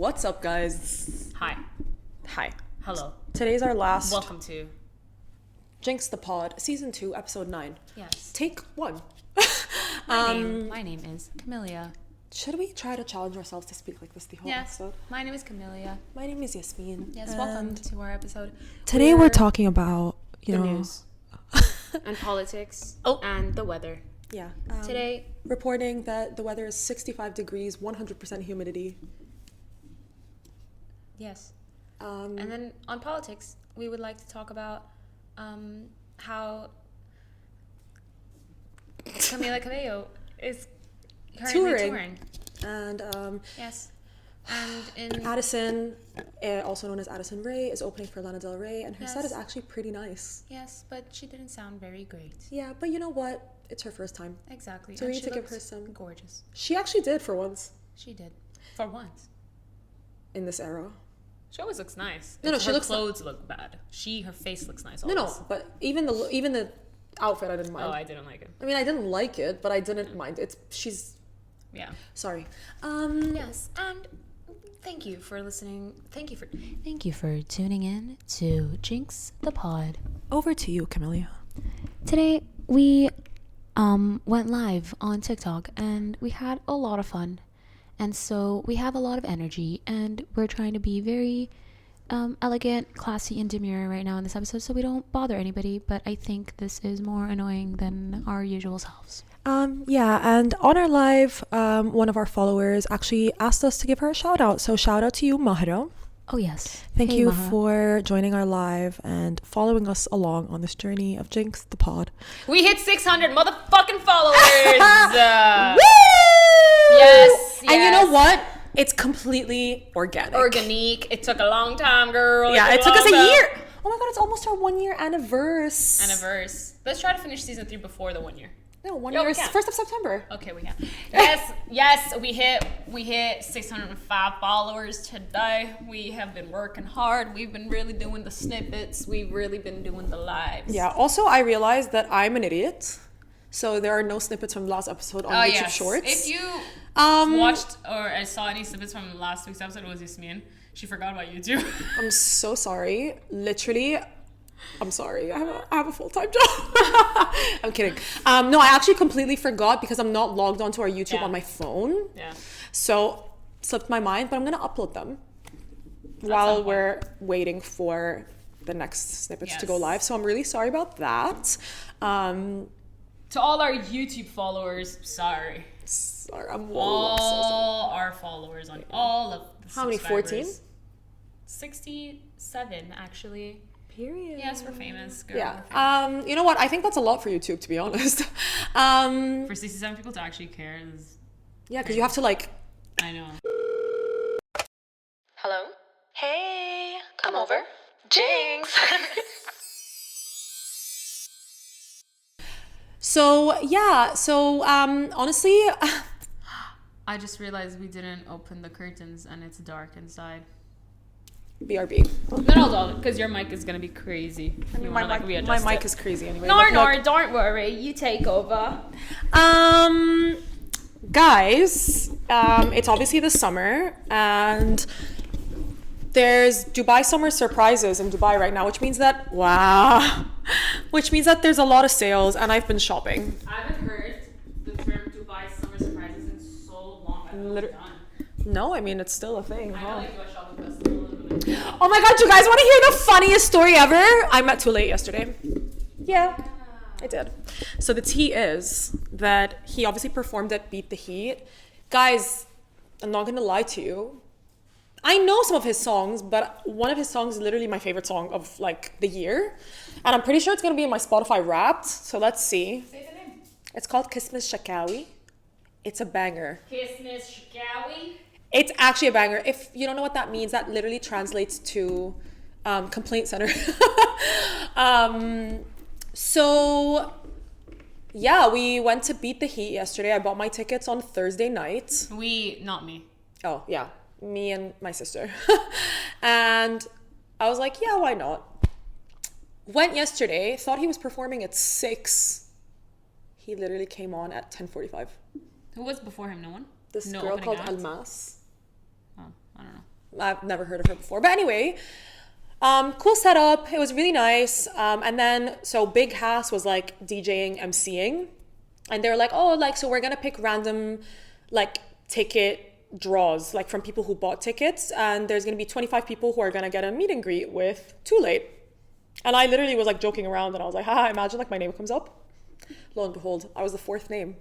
What's up, guys? Hi. Hello. Today's our last Welcome to JINX the Pod, Season 2, Episode 9. Yes. Take 1. My name is Camellia. Should we try to challenge ourselves to speak like this the whole episode? My name is Camellia. My name is Yasmin. Yes, welcome to our episode. Today we're talking about, the news. And politics. And the weather. Yeah. Today, reporting that the weather is 65 degrees, 100% humidity. yes. And then on politics, we would like to talk about how Camila Cabello is currently touring. And yes. And in Addison, also known as Addison Rae, is opening for Lana Del Rey, and her set is actually pretty nice. Yes, but she didn't sound very great. Yeah, but you know what? It's her first time. Exactly. So we need to give her some... gorgeous. She actually did for once. She did. For once. In this era. She always looks nice. No, she her looks... clothes look bad. Her face looks nice always. No, but even the outfit I didn't mind. Oh, I didn't like it. I mean, I didn't like it, but I didn't mind it. She's... Yeah. Sorry. Yes, and thank you for listening. Thank you for tuning in to JINX the Pod. Over to you, Camellia. Today we went live on TikTok and we had a lot of fun. And so we have a lot of energy and we're trying to be very elegant, classy, and demure right now in this episode so we don't bother anybody, but I think this is more annoying than our usual selves. Yeah, and on our live, one of our followers actually asked us to give her a shout out. So shout out to you, Mahira. Oh, yes. Thank Hey, you Maha. for joining our live and following us along on this journey of JINX the Pod. We hit 600 motherfucking followers. Woo! Yes. And you know what? It's completely organic. Organique. It took a long time, girl. Yeah, it took us a year. Oh my god, it's almost our 1 year anniversary. Let's try to finish season 3 before the 1 year. No, 1 year is 1st of September. Okay, we can. Yes, we hit 605 followers today. We have been working hard. We've been really doing the snippets. We've really been doing the lives. Yeah, also I realized that I'm an idiot. So there are no snippets from the last episode on YouTube Shorts. If you watched or saw any snippets from last week's episode, it was Yasmin. She forgot about YouTube. I'm so sorry. Literally, I'm sorry. I have a full-time job. I'm kidding. No, I actually completely forgot because I'm not logged onto our YouTube on my phone. Yeah. So slipped my mind, but I'm gonna upload them while we're waiting for the next snippets to go live. So I'm really sorry about that. To all our YouTube followers, sorry. I'm all our followers on all of the How many? 14? 67 actually. Period. Yes, we're famous, girl. Yeah. You know what? I think that's a lot for YouTube, to be honest. For 67 people to actually care is... Yeah, because you have to like... I know. Hello? Hey, Come over. JINX! So, yeah. So, honestly... I just realized we didn't open the curtains and it's dark inside. BRB. No, because your mic is going to be crazy. I mean, my mic is crazy anyway. No, don't worry. You take over. Guys, it's obviously the summer and there's Dubai summer surprises in Dubai right now, which means that there's a lot of sales and I've been shopping. I haven't heard the term Dubai summer surprises in so long. No, I mean, it's still a thing. I know, like, do a shopping festival a little bit. Oh my god, you guys want to hear the funniest story ever? I met too late yesterday. Yeah, I did. So the tea is that he obviously performed at Beat the Heat. Guys, I'm not going to lie to you. I know some of his songs, but one of his songs is literally my favorite song of like the year. And I'm pretty sure it's going to be in my Spotify Wrapped. So let's see. Say the name. It's called Kismis Shakawi. It's a banger. Kismis Shakawi. It's actually a banger. If you don't know what that means, that literally translates to complaint center. So yeah, we went to Beat the Heat yesterday. I bought my tickets on Thursday night. Not me. Oh yeah, me and my sister. And I was like, yeah, why not? Went yesterday, thought he was performing at 6. He literally came on at 10:45. Who was before him? No one? This No girl opening called act? Almas. Oh, I don't know. I've never heard of her before. But anyway, cool setup. It was really nice. And then, so Big Hass was like DJing, MCing. And they were like, oh, like, so we're going to pick random, like, ticket draws, like, from people who bought tickets. And there's going to be 25 people who are going to get a meet and greet with Too Late. And I literally was, like, joking around. And I was like, haha, imagine, like, my name comes up. Lo and behold, I was the 4th name.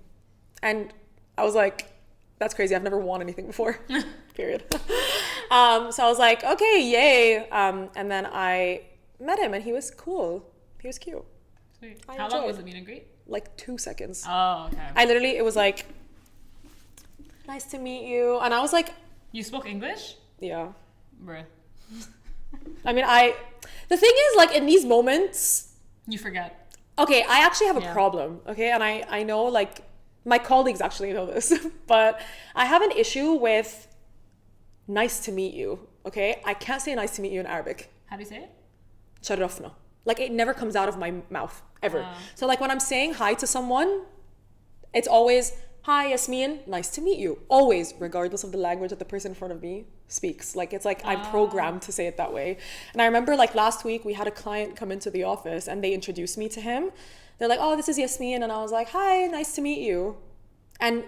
And I was like, that's crazy. I've never won anything before. Period. So I was like, okay, yay. And then I met him and he was cool. He was cute. Sweet. How long was the meet and greet? Like 2 seconds. Oh, okay. I literally, it was like, nice to meet you. And I was like, you spoke English? yeah. Bruh. I mean, the thing is, like, in these moments, You forget. okay, I actually have a problem, okay? And I know, like, my colleagues actually know this, but I have an issue with nice to meet you, okay? I can't say nice to meet you in Arabic. How do you say it? Sharafna. Like, it never comes out of my mouth, ever. So, like, when I'm saying hi to someone, it's always, hi, Yasmin, nice to meet you. Always, regardless of the language that the person in front of me speaks. Like, it's like I'm programmed to say it that way. And I remember, like, last week, we had a client come into the office and they introduced me to him. They're like, oh, this is Yasmin. And I was like, hi, nice to meet you. And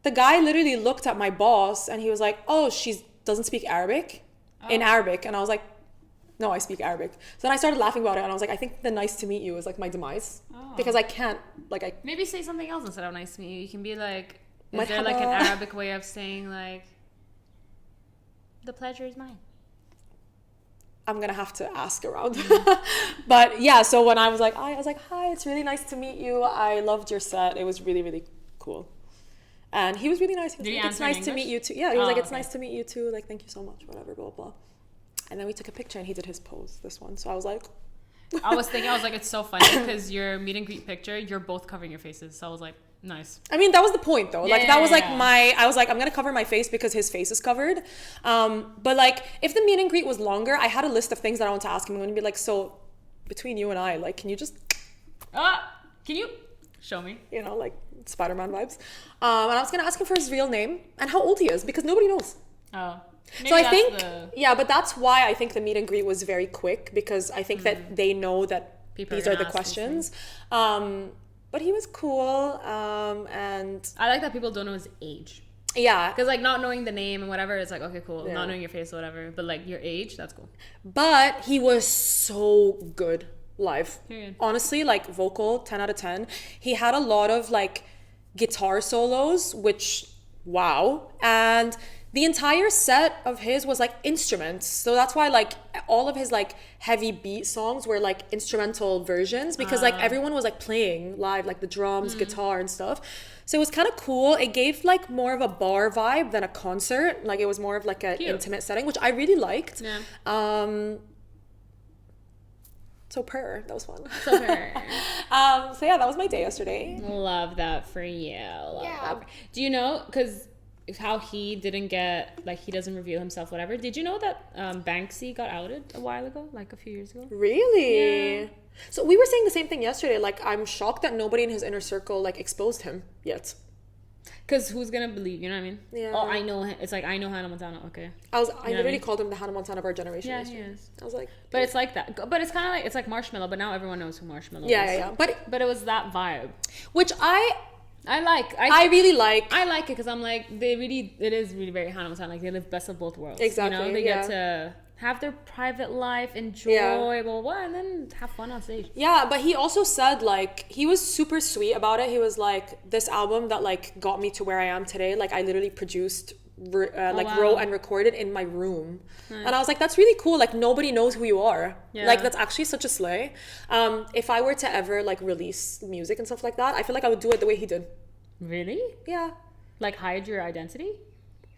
the guy literally looked at my boss and he was like, oh, she doesn't speak Arabic? In Arabic. And I was like, no, I speak Arabic. So then I started laughing about it and I was like, I think the nice to meet you is like my demise. Because I can't, like, Maybe say something else instead of nice to meet you. You can be like, is Marhaba. there like an Arabic way of saying like, the pleasure is mine? I'm going to have to ask around. But yeah, so when I was like, hi, it's really nice to meet you. I loved your set. It was really, really cool. And he was really nice. He was Did he like, it's answer in nice to English? meet you too. Yeah, he was like, it's okay. nice to meet you too. Like, thank you so much, whatever, blah, blah. And then we took a picture and he did his pose, this one. So I was like... I was like, it's so funny because your meet and greet picture, you're both covering your faces. So I was like, nice. I mean, that was the point though. Yeah, like, that was like yeah. I was like, I'm going to cover my face because his face is covered. But like, if the meet and greet was longer, I had a list of things that I want to ask him. I'm going to be like, so between you and I, like, can you just... Can you show me? You know, like Spider-Man vibes. And I was going to ask him for his real name and how old he is because nobody knows. Oh. So I think, yeah, but that's why I think the meet and greet was very quick because I think that they know that People these are are gonna the ask questions. But he was cool. And I like that people don't know his age. yeah, Because like not knowing the name and whatever, it's like, okay, cool. Yeah. Not knowing your face or whatever. But like your age, that's cool. but he was so good live. Period. Honestly, like vocal, 10 out of 10. He had a lot of like guitar solos, which, wow. And the entire set of his was like instruments. So that's why like all of his like heavy beat songs were like instrumental versions because like everyone was like playing live, like the drums, guitar and stuff. So it was kind of cool. It gave like more of a bar vibe than a concert. Like it was more of like an intimate setting, which I really liked. Yeah. That was fun. So fair. So yeah, that was my day yesterday. Love that for you. Love that. Do you know, because how he didn't get, like, he doesn't reveal himself, whatever. Did you know that Banksy got outed a while ago, like a few years ago? Really? Yeah. So we were saying the same thing yesterday. Like, I'm shocked that nobody in his inner circle like exposed him yet. Because who's gonna believe, you know what I mean? Yeah. Oh, I know, it's like, I know Hannah Montana, okay. I You know literally what I mean? called him the Hannah Montana of our generation. Yeah, yesterday. he is. I was like, But it's like that. But it's kind of like, it's like Marshmallow, but now everyone knows who Marshmallow is. yeah. But But it was that vibe. which I really like. I like it because I'm like, it is really very Hannah Montana. Like, they live best of both worlds. Exactly, You know, they yeah. get to have their private life, enjoy, blah, blah, blah, and then have fun on stage. Yeah, but he also said, like, he was super sweet about it. He was like, this album that, like, got me to where I am today, like, I literally produced, wow. wrote and recorded in my room. Nice. And I was like, that's really cool. Like, nobody knows who you are. Yeah. Like, that's actually such a slay. If I were to ever, like, release music and stuff like that, I feel like I would do it the way he did. Really? Yeah. Like, hide your identity?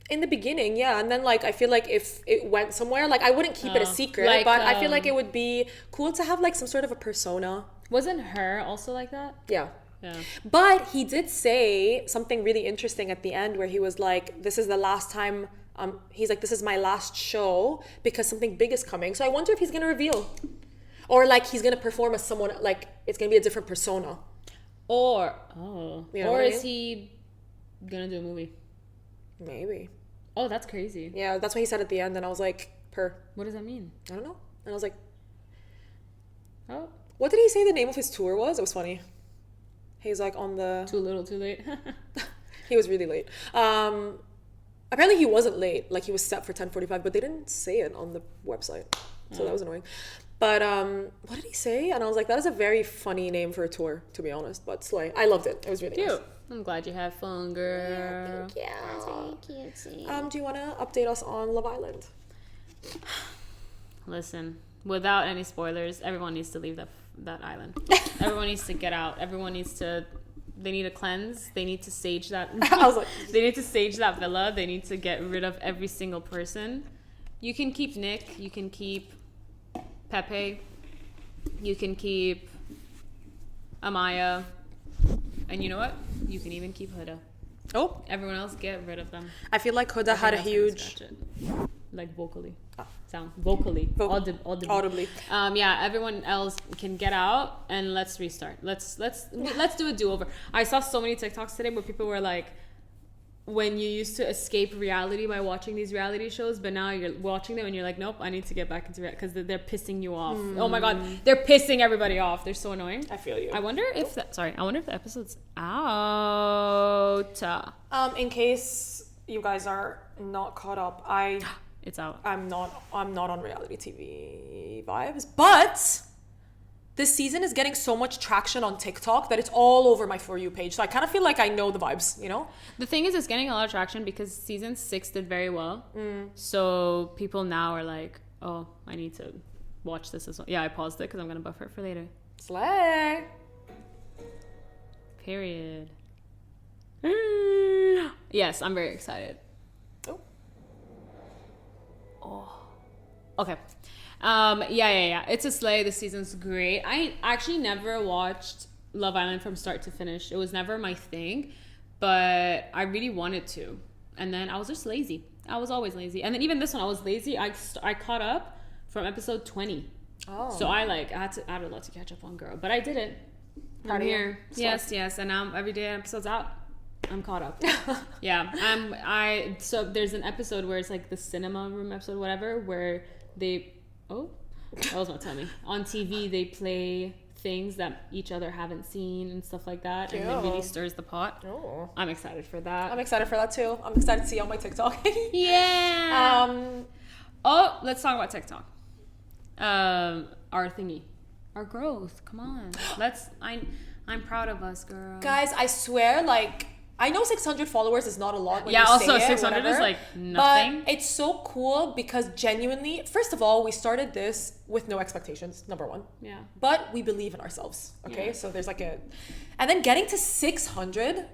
In the beginning, yeah. And then, like, I feel like if it went somewhere, like, I wouldn't keep it a secret. Like, but I feel like it would be cool to have, like, some sort of a persona. Wasn't her also like that? Yeah. Yeah. But he did say something really interesting at the end where he was like, this is the last time, he's like, this is my last show because something big is coming. So I wonder if he's going to reveal. Or, like, he's going to perform as someone, like, it's going to be a different persona. Or, You know or what I is mean? he gonna do a movie? Maybe. Oh, that's crazy. Yeah, that's what he said at the end, and I was like, What does that mean? I don't know. And I was like, Oh, what did he say the name of his tour was? It was funny. He's like on the... too little, too late. He was really late. Apparently he wasn't late. Like, he was set for 10:45, but they didn't say it on the website. So that was annoying. But what did he say? And I was like, that is a very funny name for a tour, to be honest. But slay. I loved it. It was really Cute. nice. I'm glad you had fun, girl. Thank you. That's very cute. Do you want to update us on Love Island? Listen, without any spoilers, everyone needs to leave that island. Everyone needs to get out. Everyone needs to... They need to cleanse. They need to sage that. I was like... They need to sage that villa. They need to get rid of every single person. You can keep Nick. You can keep Pepe. You can keep Amaya. And you know what? You can even keep Huda. Oh. Everyone else, get rid of them. I feel like Huda had a huge... Like vocally. Sound. Vocally. Audibly. Yeah, everyone else can get out and let's restart. Let's do a do-over. I saw so many TikToks today where people were like, when you used to escape reality by watching these reality shows, but now you're watching them and you're like, nope, I need to get back into reality because they're pissing you off. Oh my god, they're pissing everybody off. They're so annoying. I feel you. I wonder if the episode's out. In case you guys are not caught up, It's out. I'm not on reality TV vibes, but this season is getting so much traction on TikTok that it's all over my For You page. So I kind of feel like I know the vibes, you know? The thing is, it's getting a lot of traction because season 6 did very well. So people now are like, oh, I need to watch this as well. Yeah, I paused it because I'm going to buffer it for later. Slay. Period. Yes, I'm very excited. Okay. Yeah. It's a slay. The season's great. I actually never watched Love Island from start to finish. It was never my thing, but I really wanted to. And then I was just lazy. I was always lazy. And then even this one, I was lazy. I caught up from episode 20. Oh. So I had a lot to catch up on, girl. But I did it. I'm here. Yes. And now every day an episode's out. I'm caught up. Yeah. So there's an episode where it's like the cinema room episode, whatever, where they that was not tell me. On TV they play things that each other haven't seen and stuff like that. And it really stirs the pot. Oh. I'm excited for that. I'm excited for that too. I'm excited to see on my TikTok. Yeah. Let's talk about TikTok. Our thingy. Our growth. Come on. I'm proud of us, girl. Guys, I swear, like, I know 600 followers is not a lot when you also say it, 600 whatever, is like nothing. But it's so cool because genuinely, first of all, we started this with no expectations, number one. Yeah. But we believe in ourselves, okay? Yeah. So there's like and then getting to 600.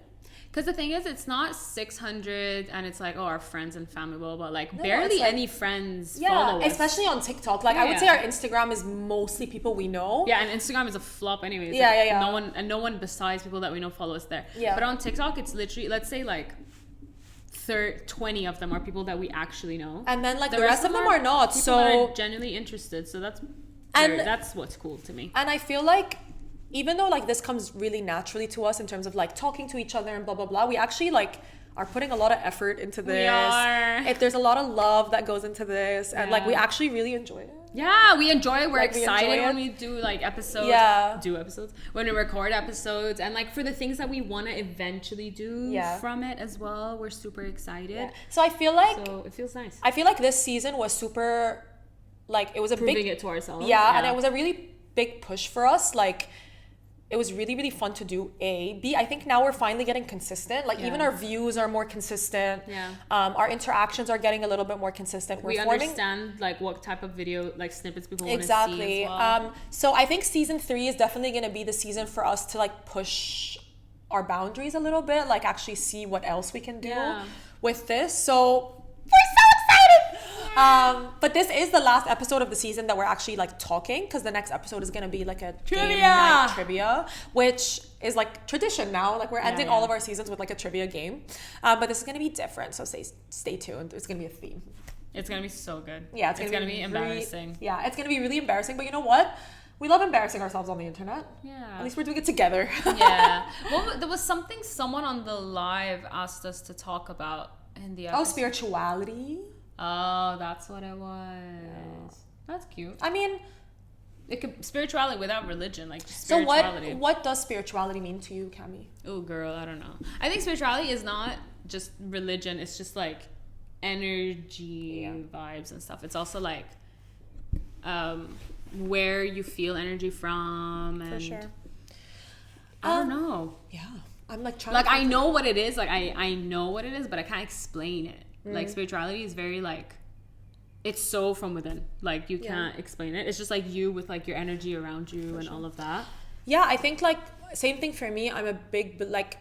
Because the thing is, it's not 600 and it's like, oh, our friends and family, blah, blah, blah. Like, No, barely it's like- any friends follow us. Especially on TikTok. Like, I would say our Instagram is mostly people we know. Yeah, and Instagram is a flop anyways. Yeah. No one besides people that we know follow us there. Yeah. But on TikTok, it's literally, let's say like 20 of them are people that we actually know. And then like the rest of them are not. People So that are genuinely interested. So that's what's cool to me. And I feel like even though like this comes really naturally to us in terms of like talking to each other and blah blah blah, we actually like are putting a lot of effort into this. We are. If there's a lot of love that goes into this, and like we actually really enjoy it. Yeah, we enjoy it. We're Like, we excited enjoy it. when we do like episodes. Yeah. Do episodes. When we record episodes and like for the things that we want to eventually do from it as well. We're super excited. Yeah. So I feel like it feels nice. I feel like this season was super, like it was a Proving it to ourselves. Yeah, and it was a really big push for us. Like it was really, really fun to do. B, I think now we're finally getting consistent. Like even our views are more consistent. Yeah. Our interactions are getting a little bit more consistent. We understand like what type of video like snippets people want to see as well. So I think season 3 is definitely going to be the season for us to like push our boundaries a little bit. Like actually see what else we can do with this. So we're so excited. But this is the last episode of the season that we're actually like talking, because the next episode is going to be like a game night trivia, which is like tradition now. Like we're ending all of our seasons with like a trivia game, but this is going to be different, so stay tuned. It's going to be a theme. It's going to be so good. Yeah, it's going to be embarrassing. It's going to be really embarrassing, but you know what, we love embarrassing ourselves on the internet. At least we're doing it together. Well, there was something someone on the live asked us to talk about, in the Oh, episode? spirituality. Oh, that's what it was. That's cute. I mean, It could spirituality without religion, like just so spirituality. what does spirituality mean to you, Cami? Oh, girl, I don't know. I think spirituality is not just religion. It's just like energy vibes and stuff. It's also like where you feel energy from. And For sure. I don't know. Yeah. I'm like trying Like to I know what it is. Like I know what it is, but I can't explain it. Like spirituality is very like, it's so from within. Like you can't explain it. It's just like you with like your energy around you and all of that. Yeah, I think like same thing for me. I'm a big like,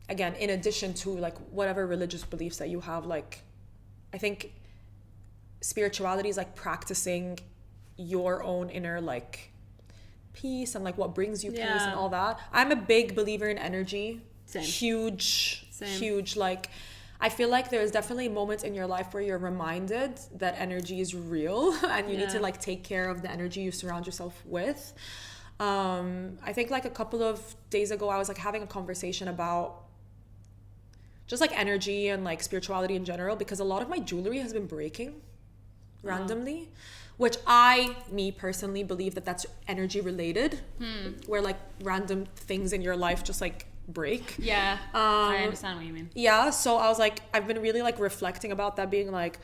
again, in addition to like whatever religious beliefs that you have, like I think spirituality is like practicing your own inner like peace and like what brings you peace and all that. I'm a big believer in energy. Same. Huge like I feel like there's definitely moments in your life where you're reminded that energy is real and you need to like take care of the energy you surround yourself with. I think like a couple of days ago I was like having a conversation about just like energy and like spirituality in general, because a lot of my jewelry has been breaking randomly, which me personally believe that that's energy related, where like random things in your life just like break. Yeah, I understand what you mean. Yeah, so I was like, I've been really like reflecting about that, being like,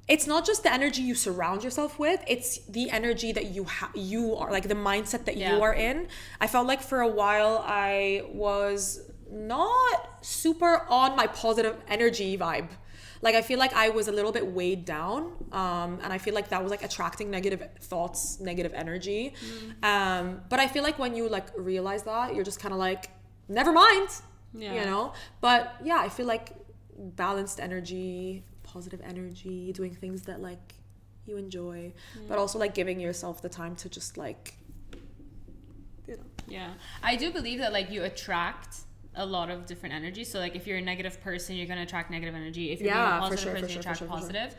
it's not just the energy you surround yourself with, it's the energy that you are, like the mindset that you are in. I felt like for a while I was not super on my positive energy vibe. Like I feel like I was a little bit weighed down, and I feel like that was like attracting negative thoughts, negative energy. But I feel like when you like realize that, you're just kind of like, never mind, you know. But yeah, I feel like balanced energy, positive energy, doing things that like you enjoy, but also like giving yourself the time to just like, you know. Yeah, I do believe that like you attract a lot of different energy. So like if you're a negative person, you're gonna attract negative energy. If you're being a positive person, you attract positive.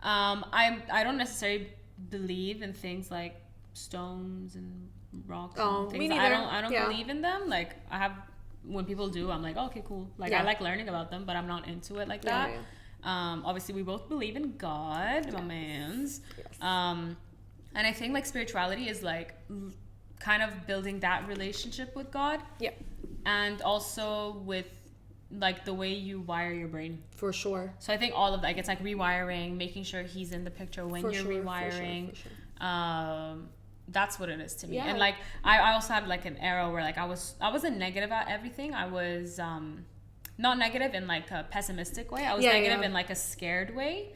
I don't necessarily believe in things like stones and rocks and things. Me neither. I don't believe in them. Like I have, when people do, I'm like, oh, okay, cool. Like I like learning about them, but I'm not into it like that. Obviously we both believe in God, my mans. And I think like spirituality is like kind of building that relationship with God. And also with like the way you wire your brain. For sure. So I think all of that, like it's like rewiring, making sure he's in the picture when you're rewiring. For sure. That's what it is to me. And like I also had like an era where like I wasn't negative at everything. I was not negative in like a pessimistic way. I was negative in like a scared way.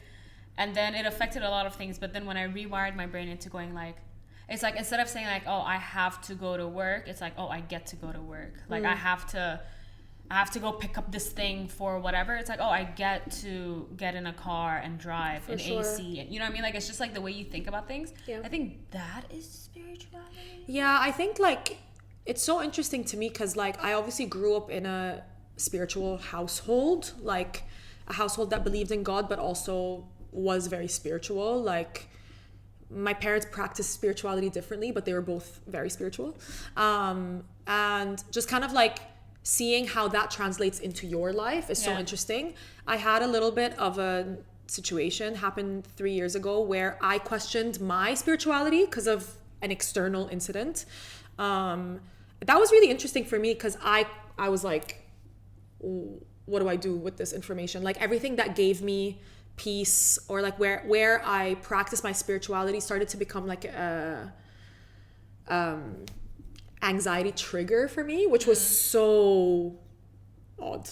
And then it affected a lot of things. But then when I rewired my brain into going like, it's like instead of saying like, oh, I have to go to work, it's like, oh, I get to go to work. Like I have to go pick up this thing for whatever. It's like, oh, I get to get in a car and drive and AC. And, you know what I mean? Like it's just like the way you think about things. I think that is spirituality. Yeah, I think like it's so interesting to me because like I obviously grew up in a spiritual household, like a household that believed in God but also was very spiritual. Like my parents practiced spirituality differently, but they were both very spiritual. And just kind of like seeing how that translates into your life is so interesting. I had a little bit of a situation happen 3 years ago where I questioned my spirituality because of an external incident. That was really interesting for me because I was like, what do I do with this information? Like everything that gave me peace or like where I practice my spirituality started to become like a anxiety trigger for me, which was so odd.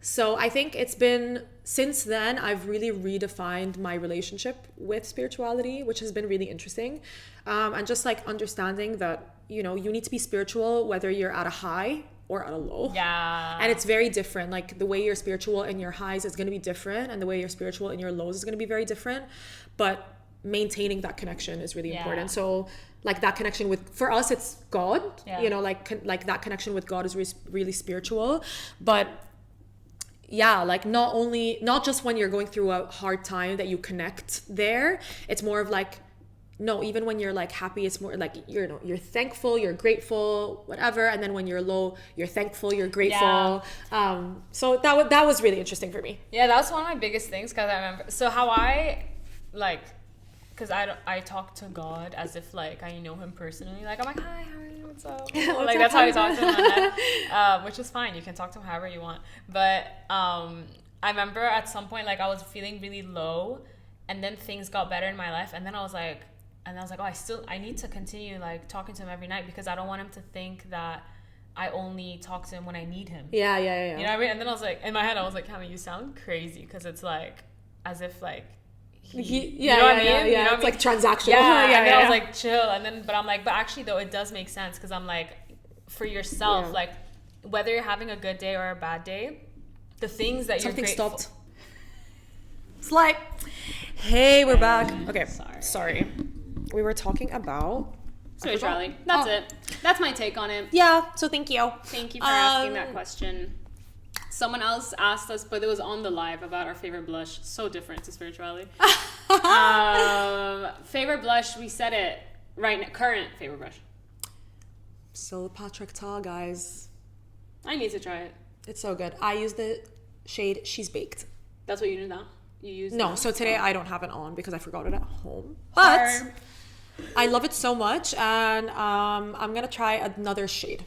So I think it's been since then I've really redefined my relationship with spirituality, which has been really interesting. And just like understanding that, you know, you need to be spiritual whether you're at a high or at a low. And it's very different. Like the way you're spiritual in your highs is going to be different, and the way you're spiritual in your lows is going to be very different. But maintaining that connection is really important. So like that connection with, for us, it's God. You know, like that connection with God is really spiritual. But yeah, like not just when you're going through a hard time that you connect there. It's more of like no, even when you're like happy, it's more like you're thankful, you're grateful, whatever. And then when you're low, you're thankful, you're grateful. So that was really interesting for me. Yeah, that was one of my biggest things because I remember. So how I like, because I talk to God as if like I know him personally. Like I'm like, hi, how are you? What's up? Like that's how I talk to him, in my head, which is fine. You can talk to him however you want. But I remember at some point like I was feeling really low, and then things got better in my life, and then I was like, oh, I need to continue like talking to him every night because I don't want him to think that I only talk to him when I need him. Yeah. You know what I mean? And then I was like, in my head, I was like, Cami, you sound crazy because it's like as if like. You know what I mean? You know it's like transactional. Yeah, and then I was like, chill. And then, but I'm like, but actually though, it does make sense because I'm like, for yourself, like whether you're having a good day or a bad day, the things that something you're grateful. Stopped. It's like, hey, we're back. Okay, sorry. We were talking about spirituality. That's it. That's my take on it. Yeah. So thank you. Thank you for asking that question. Someone else asked us, but it was on the live, about our favorite blush. So different to spirituality. Favorite blush, we said it right now. Current favorite blush. So Patrick Ta, guys. I need to try it. It's so good. I use the shade She's Baked. That's what you do now? You use No, that? so today I don't have it on because I forgot it at home. But I love it so much, and I'm gonna try another shade.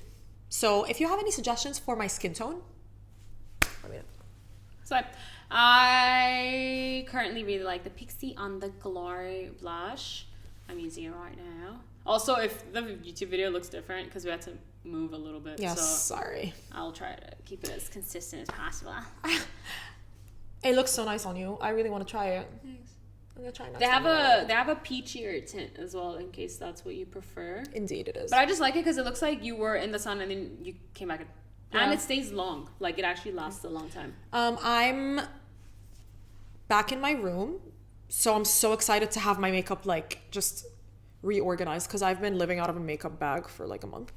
So if you have any suggestions for my skin tone, let me know. So I currently really like the Pixie on the Glory blush. I'm using it right now. Also, if the YouTube video looks different, because we had to move a little bit. Yes, so sorry. I'll try to keep it as consistent as possible. It looks so nice on you. I really want to try it. Thanks. I'm gonna try next They have time. a peachier tint as well, in case that's what you prefer. Indeed, it is. But I just like it because it looks like you were in the sun and then you came back in. Yeah. And it stays long. Like, it actually lasts a long time. I'm back in my room, so I'm so excited to have my makeup like just reorganized because I've been living out of a makeup bag for like a month.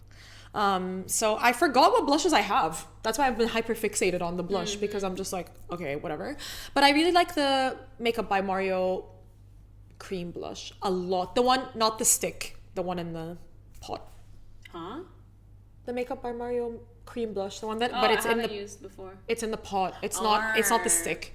So I forgot what blushes I have. That's why I've been hyperfixated on the blush because I'm just like, okay, whatever. But I really like the Makeup by Mario cream blush a lot. The one, not the stick, the one in the pot. Huh? The Makeup by Mario cream blush, the one that, Oh, but it's I in haven't the used before. It's in the pot. It's not the stick.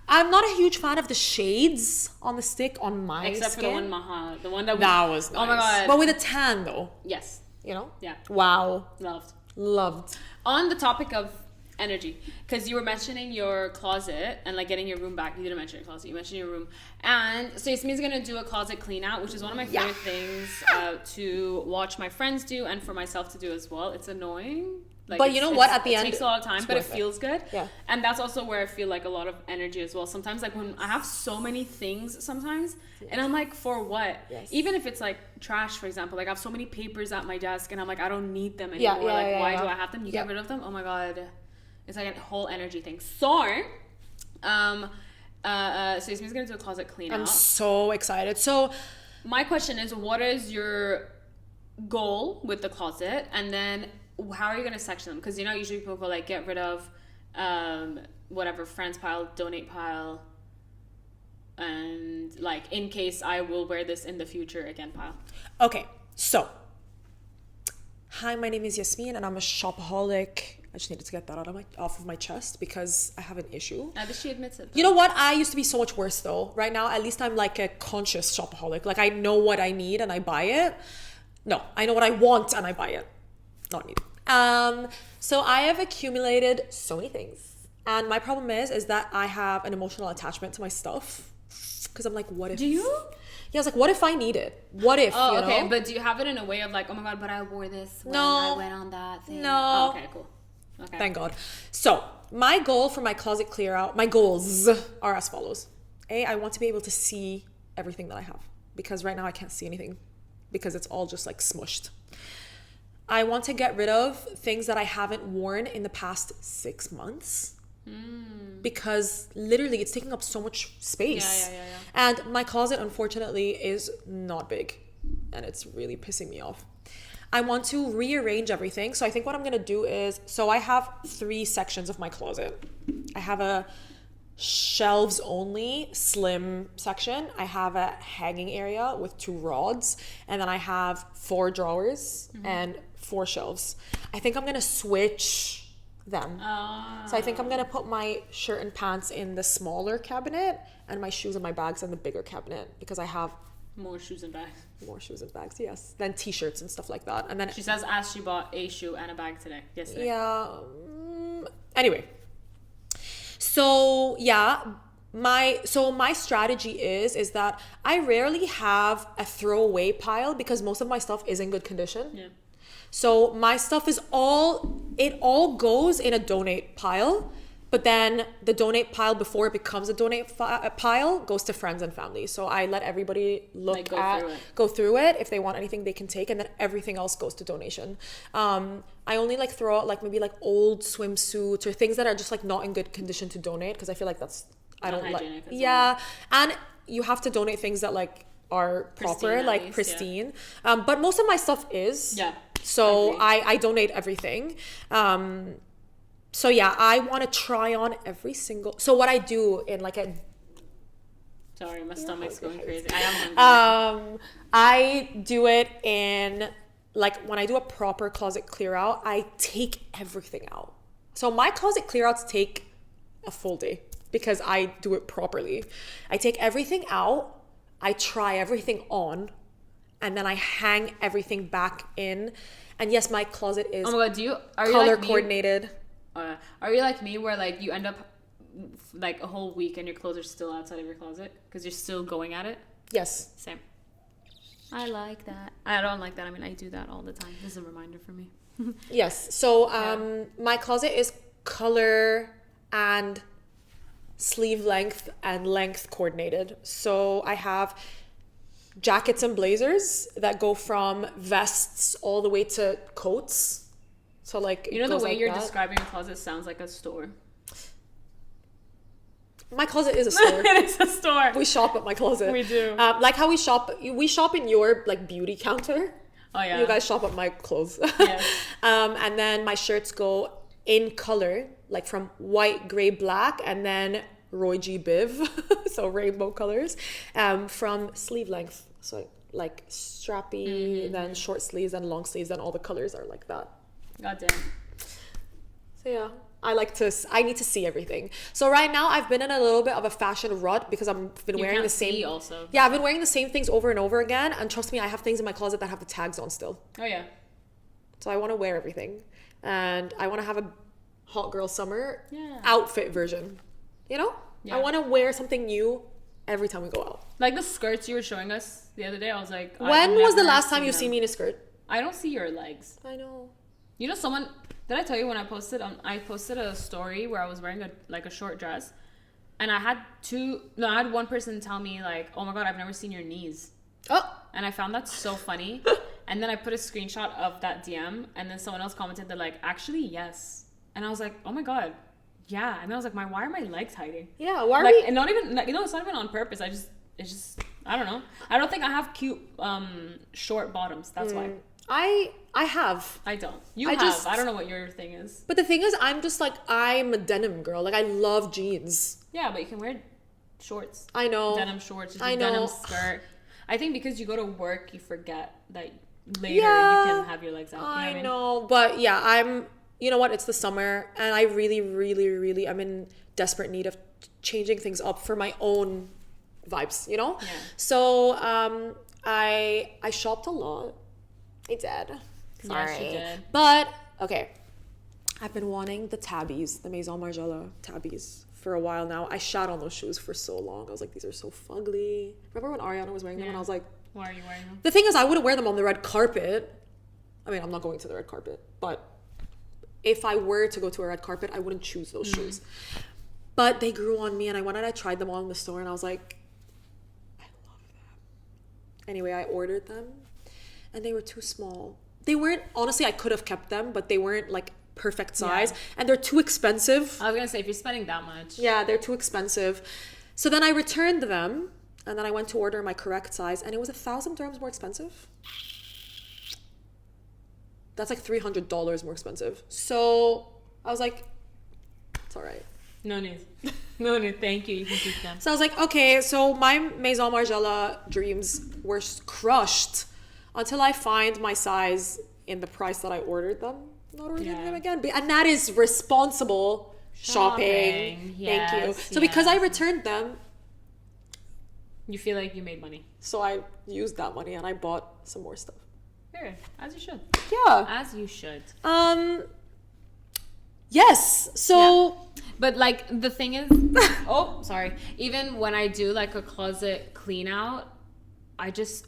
I'm not a huge fan of the shades on the stick on my Except skin. for the one Maha. The one that was nice. Oh my god. But with a tan though, Yes. you know? Yeah. Wow. Loved. Loved. On the topic of energy, because you were mentioning your closet and like getting your room back. You didn't mention your closet. You mentioned your room. And so Yasmin's going to do a closet clean out, which is one of my favorite things to watch my friends do and for myself to do as well. It's annoying. Like, but you know what? At the end, it takes a lot of time, but it feels good. Yeah. And that's also where I feel like a lot of energy as well. Sometimes, like when I have so many things sometimes, and I'm like, for what? Yes. Even if it's like trash, for example, like I have so many papers at my desk and I'm like, I don't need them anymore. Why do I have them? You get rid of them? Oh my God. It's like a whole energy thing. So, so Yasmin's gonna do a closet clean out. I'm so excited. So my question is, what is your goal with the closet? And then how are you going to section them? Because, you know, usually people go like, get rid of whatever, friends pile, donate pile, and like, in case I will wear this in the future again pile. Okay, so hi, my name is Yasmin and I'm a shopaholic. I just needed to get that off of my chest because I have an issue. Now that she admits it. You know what? I used to be so much worse though. Right now, at least I'm like a conscious shopaholic. Like I know what I need and I buy it. No, I know what I want and I buy it. Not need. So I have accumulated so many things. And my problem is that I have an emotional attachment to my stuff. Because I'm like, what if? Do you? Yeah, I was like, what if I need it? What if, Oh, you okay. know? But do you have it in a way of like, oh my God, but I wore this when No. I went on that thing? No. Oh, okay, cool. Okay. Thank God. So my goal for my closet clear out, my goals are as follows. I want to be able to see everything that I have. Because right now I can't see anything. Because it's all just like smushed. I want to get rid of things that I haven't worn in the past 6 months. Because literally it's taking up so much space. Yeah. And my closet, unfortunately, is not big. And it's really pissing me off. I want to rearrange everything. So I think what I'm going to do is, so I have 3 sections of my closet. I have a shelves only slim section. I have a hanging area with 2 rods, and then I have 4 drawers and 4 shelves. I think I'm gonna switch them. So I think I'm gonna put my shirt and pants in the smaller cabinet and my shoes and my bags in the bigger cabinet, because I have More shoes and bags. more shoes and bags, yes, than t-shirts and stuff like that. And then She says as she bought a shoe and a bag yesterday. yeah, anyway, so yeah, my strategy is that I rarely have a throwaway pile, because most of my stuff is in good condition. Yeah. So my stuff is all goes in a donate pile, but then the donate pile, before it becomes a donate pile, goes to friends and family. So I let everybody go through it. If they want anything, they can take, and then everything else goes to donation. I only like throw out like maybe like old swimsuits or things that are just like not in good condition to donate, because I feel like that's I don't like and you have to donate things that like are proper, like pristine. But most of my stuff is. Yeah. So I donate everything. So yeah, I want to try on every single. So what I do in like a. Sorry, my stomach's going crazy. I am hungry. I do it in like when I do a proper closet clear out, I take everything out. So my closet clear outs take a full day because I do it properly. I take everything out, I try everything on, and then I hang everything back in. And yes, my closet is oh my god, are you color like coordinated. Are you like me, where like you end up like a whole week and your clothes are still outside of your closet because you're still going at it? Yes. Same. I like that. I don't like that. I mean, I do that all the time. This is a reminder for me. Yes. So my closet is color and sleeve length and length coordinated. So I have jackets and blazers that go from vests all the way to coats. So like, you know, the way like you're describing your closet sounds like a store. My closet is a store. It is a store. We shop at my closet. We do. Like how we shop in your like beauty counter. Oh yeah. You guys shop at my clothes. Yes. And then my shirts go in color, like from white, gray, black, and then Roy G. Biv, so rainbow colors, from sleeve length. So like strappy, then short sleeves and long sleeves, and all the colors are like that. God damn. So yeah, I need to see everything. So right now I've been in a little bit of a fashion rut because I've been wearing the same. Also. Yeah, I've been wearing the same things over and over again, and trust me, I have things in my closet that have the tags on still. Oh yeah. So I want to wear everything, and I want to have a hot girl summer Yeah. outfit version. You know, Yeah. I want to wear something new every time we go out. Like the skirts you were showing us the other day, I was like, When was the last time you see me in a skirt? I don't see your legs. I know. You know, someone, did I tell you when I posted a story where I was wearing a short dress, and I had one person tell me like, oh my god, I've never seen your knees. Oh. And I found that so funny. And then I put a screenshot of that DM, and then someone else commented, they're like, actually, yes. And I was like, oh my god, yeah. And I was like, why are my legs hiding? Yeah, why are like, we? and not even, you know, it's not even on purpose. It's just, I don't know. I don't think I have cute short bottoms. That's why. I have. I don't. I don't know what your thing is. But the thing is, I'm a denim girl. Like, I love jeans. Yeah, but you can wear shorts. I know. Denim shorts. I know. Denim skirt. I think because you go to work, you forget that later you can have your legs out. I know. But yeah, you know what? It's the summer, and I really, really, really, I'm in desperate need of changing things up for my own vibes, you know? Yeah. So, I shopped a lot. I did. Sorry. Yes, you did. But, okay. I've been wanting the tabbies, the Maison Margiela tabbies for a while now. I shat on those shoes for so long. I was like, these are so fugly. Remember when Ariana was wearing them and I was like... Why are you wearing them? The thing is, I wouldn't wear them on the red carpet. I mean, I'm not going to the red carpet, but if I were to go to a red carpet, I wouldn't choose those shoes. But they grew on me, and I went and I tried them on in the store, and I was like, I love them. Anyway, I ordered them, and they were too small. They weren't, honestly, I could have kept them, but they weren't like perfect size, and they're too expensive. I was gonna say, if you're spending that much. Yeah, they're too expensive. So then I returned them, and then I went to order my correct size, and it was 1,000 dirhams more expensive. That's like $300 more expensive. So I was like, it's all right. No need. No, thank you. You can keep them. So I was like, okay, so my Maison Margiela dreams were crushed until I find my size in the price that I ordered them. Not ordering them again. And that is responsible shopping. Yes, thank you. So because I returned them, you feel like you made money. so I used that money and I bought some more stuff. Sure, as you should. Yeah. As you should. Yes. So But like the thing is, oh, sorry. Even when I do like a closet clean out, I used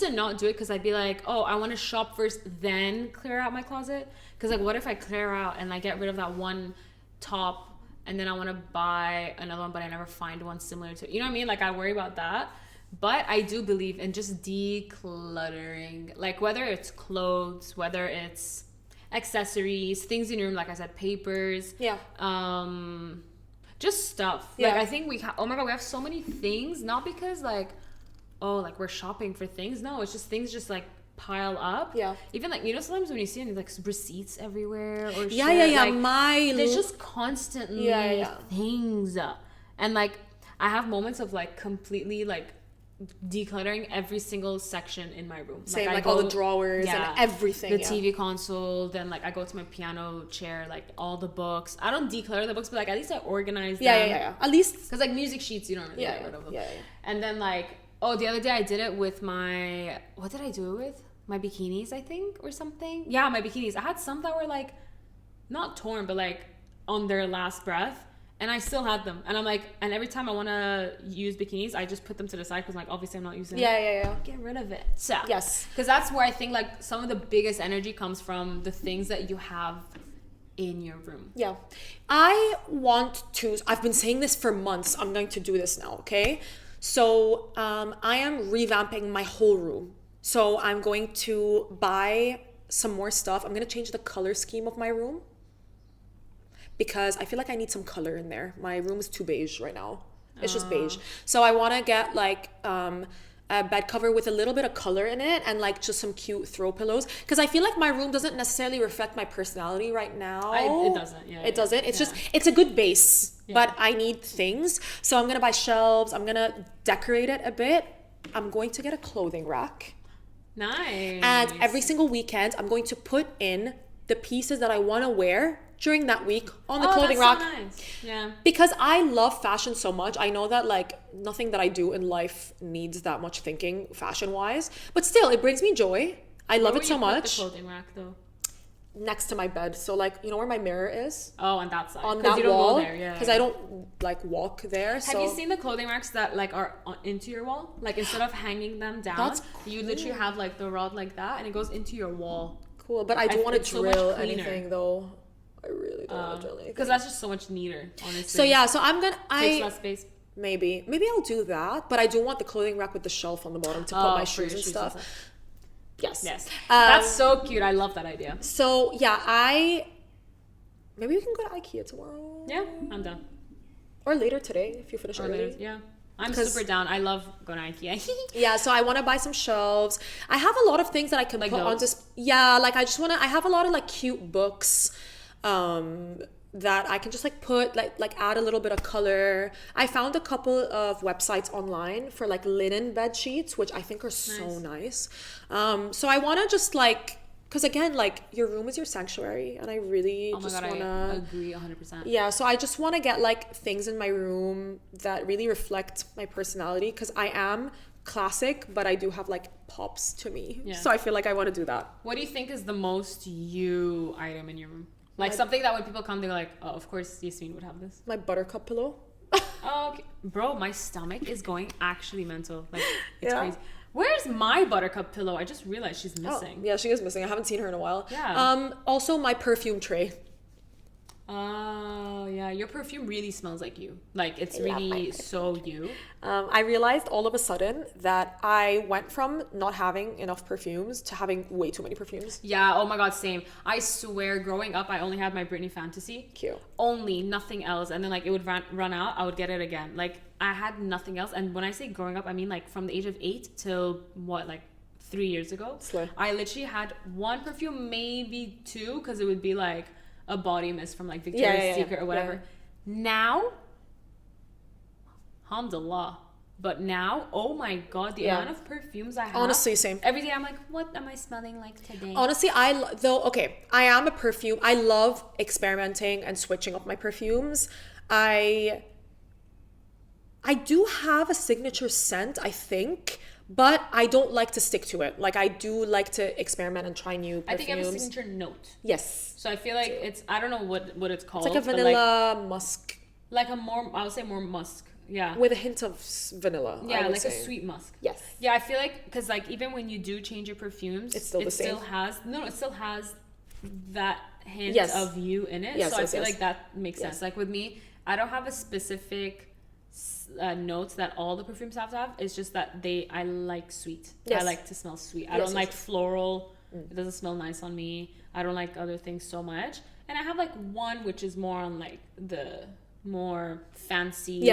to not do it because I'd be like, oh, I want to shop first, then clear out my closet. Because like, what if I clear out and I get rid of that one top and then I want to buy another one, but I never find one similar to it. You know what I mean? Like I worry about that. But I do believe in just decluttering, like whether it's clothes, whether it's accessories, things in your room, like I said, papers, just stuff. Like I think oh my god, we have so many things, not because like, oh, like we're shopping for things. No, it's just things just like pile up. Yeah. Even like, you know, sometimes when you see like receipts everywhere or shit, like, there's just constantly things. And like I have moments of like completely like decluttering every single section in my room. Same, like all the drawers and everything. The TV console, then like I go to my piano chair, like all the books. I don't declutter the books, but like at least I organize them. Yeah. At least, because like music sheets, you don't really get rid of them. And then like, oh, the other day I did it with my, what did I do it with? My bikinis, I think, or something. Yeah, my bikinis. I had some that were like not torn, but like on their last breath. And I still had them. And I'm like, and every time I want to use bikinis, I just put them to the side because like, obviously I'm not using it. Yeah. Get rid of it. So, yes. Because that's where I think like some of the biggest energy comes from, the things that you have in your room. Yeah. I've been saying this for months. I'm going to do this now, okay? So I am revamping my whole room. So I'm going to buy some more stuff. I'm going to change the color scheme of my room, because I feel like I need some color in there. My room is too beige right now. It's just beige. So I want to get like a bed cover with a little bit of color in it and like just some cute throw pillows. Because I feel like my room doesn't necessarily reflect my personality right now. It doesn't. Yeah. It doesn't. It's just, it's a good base, but I need things. So I'm going to buy shelves. I'm going to decorate it a bit. I'm going to get a clothing rack. Nice. And every single weekend, I'm going to put in the pieces that I want to wear during that week on the clothing rack. So nice. Yeah. Because I love fashion so much. I know that like nothing that I do in life needs that much thinking fashion wise, but still it brings me joy. I love it so much. The clothing rack though? Next to my bed. So like, you know where my mirror is? Oh, on that side. On that wall. Because I don't like walk there. Have you seen the clothing racks that like are into your wall? Like instead of hanging them down, that's cool. You literally have like the rod like that and it goes into your wall. Cool, but I don't want to drill anything though. I really don't want to drill anything. Because that's just so much neater, honestly. So yeah, so I'm gonna takes less space. Maybe I'll do that, but I do want the clothing rack with the shelf on the bottom to put my shoes and stuff. Yes. That's so cute. I love that idea. So yeah, maybe we can go to IKEA tomorrow. Yeah, I'm done. Or later today if you finish early. Yeah. I'm super down. I love going to IKEA. Yeah, so I want to buy some shelves. I have a lot of things that I can like put on just like I have a lot of like cute books that I can just like put like add a little bit of color. I found a couple of websites online for like linen bed sheets, which I think are so nice. So I want to just like, because again, like your room is your sanctuary, and I really want to agree 100%. Yeah, so I just want to get like things in my room that really reflect my personality, because I am classic, but I do have like pops to me. Yeah. So I feel like I want to do that. What do you think is the most you item in your room? Like something that when people come, they're like, oh, of course Yasmin would have this. My buttercup pillow. Oh, okay. Bro, my stomach is going actually mental. Like, it's crazy. Where's my buttercup pillow? I just realized she's missing. Oh, yeah, she is missing. I haven't seen her in a while. Yeah. Also, my perfume tray. Oh, yeah. Your perfume really smells like you. Like, it's really so you. I realized all of a sudden that I went from not having enough perfumes to having way too many perfumes. Yeah. Oh, my God. Same. I swear, growing up, I only had my Britney Fantasy. Cute. Only. Nothing else. And then, like, it would run out. I would get it again. Like, I had nothing else. And when I say growing up, I mean, like, from the age of 8 till, 3 years ago? Slay. I literally had one perfume, maybe two, because it would be, like, a body mist from like Victoria's Secret or whatever. Now, alhamdulillah. But now, oh my God, the amount of perfumes I have. Honestly, same. Every day I'm like, what am I smelling like today? Honestly, I am a perfume. I love experimenting and switching up my perfumes. I do have a signature scent, I think, but I don't like to stick to it. Like, I do like to experiment and try new perfumes. I think I have a signature note. Yes. So I feel like it's, I don't know what it's called. It's like a vanilla musk. Like a more, I would say more musk. Yeah. With a hint of vanilla. Yeah, like say. a sweet musk. Yes. Yeah, I feel like, because like even when you do change your perfumes, it's still the same. It still has that hint yes. of you in it. Yes, so I feel like that makes sense. Like with me, I don't have a specific notes that all the perfumes have to have. It's just that I like sweet. Yes. I like to smell sweet. I don't like floral. It doesn't smell nice on me. I don't like other things so much. And I have like one which is more on like the more fancy,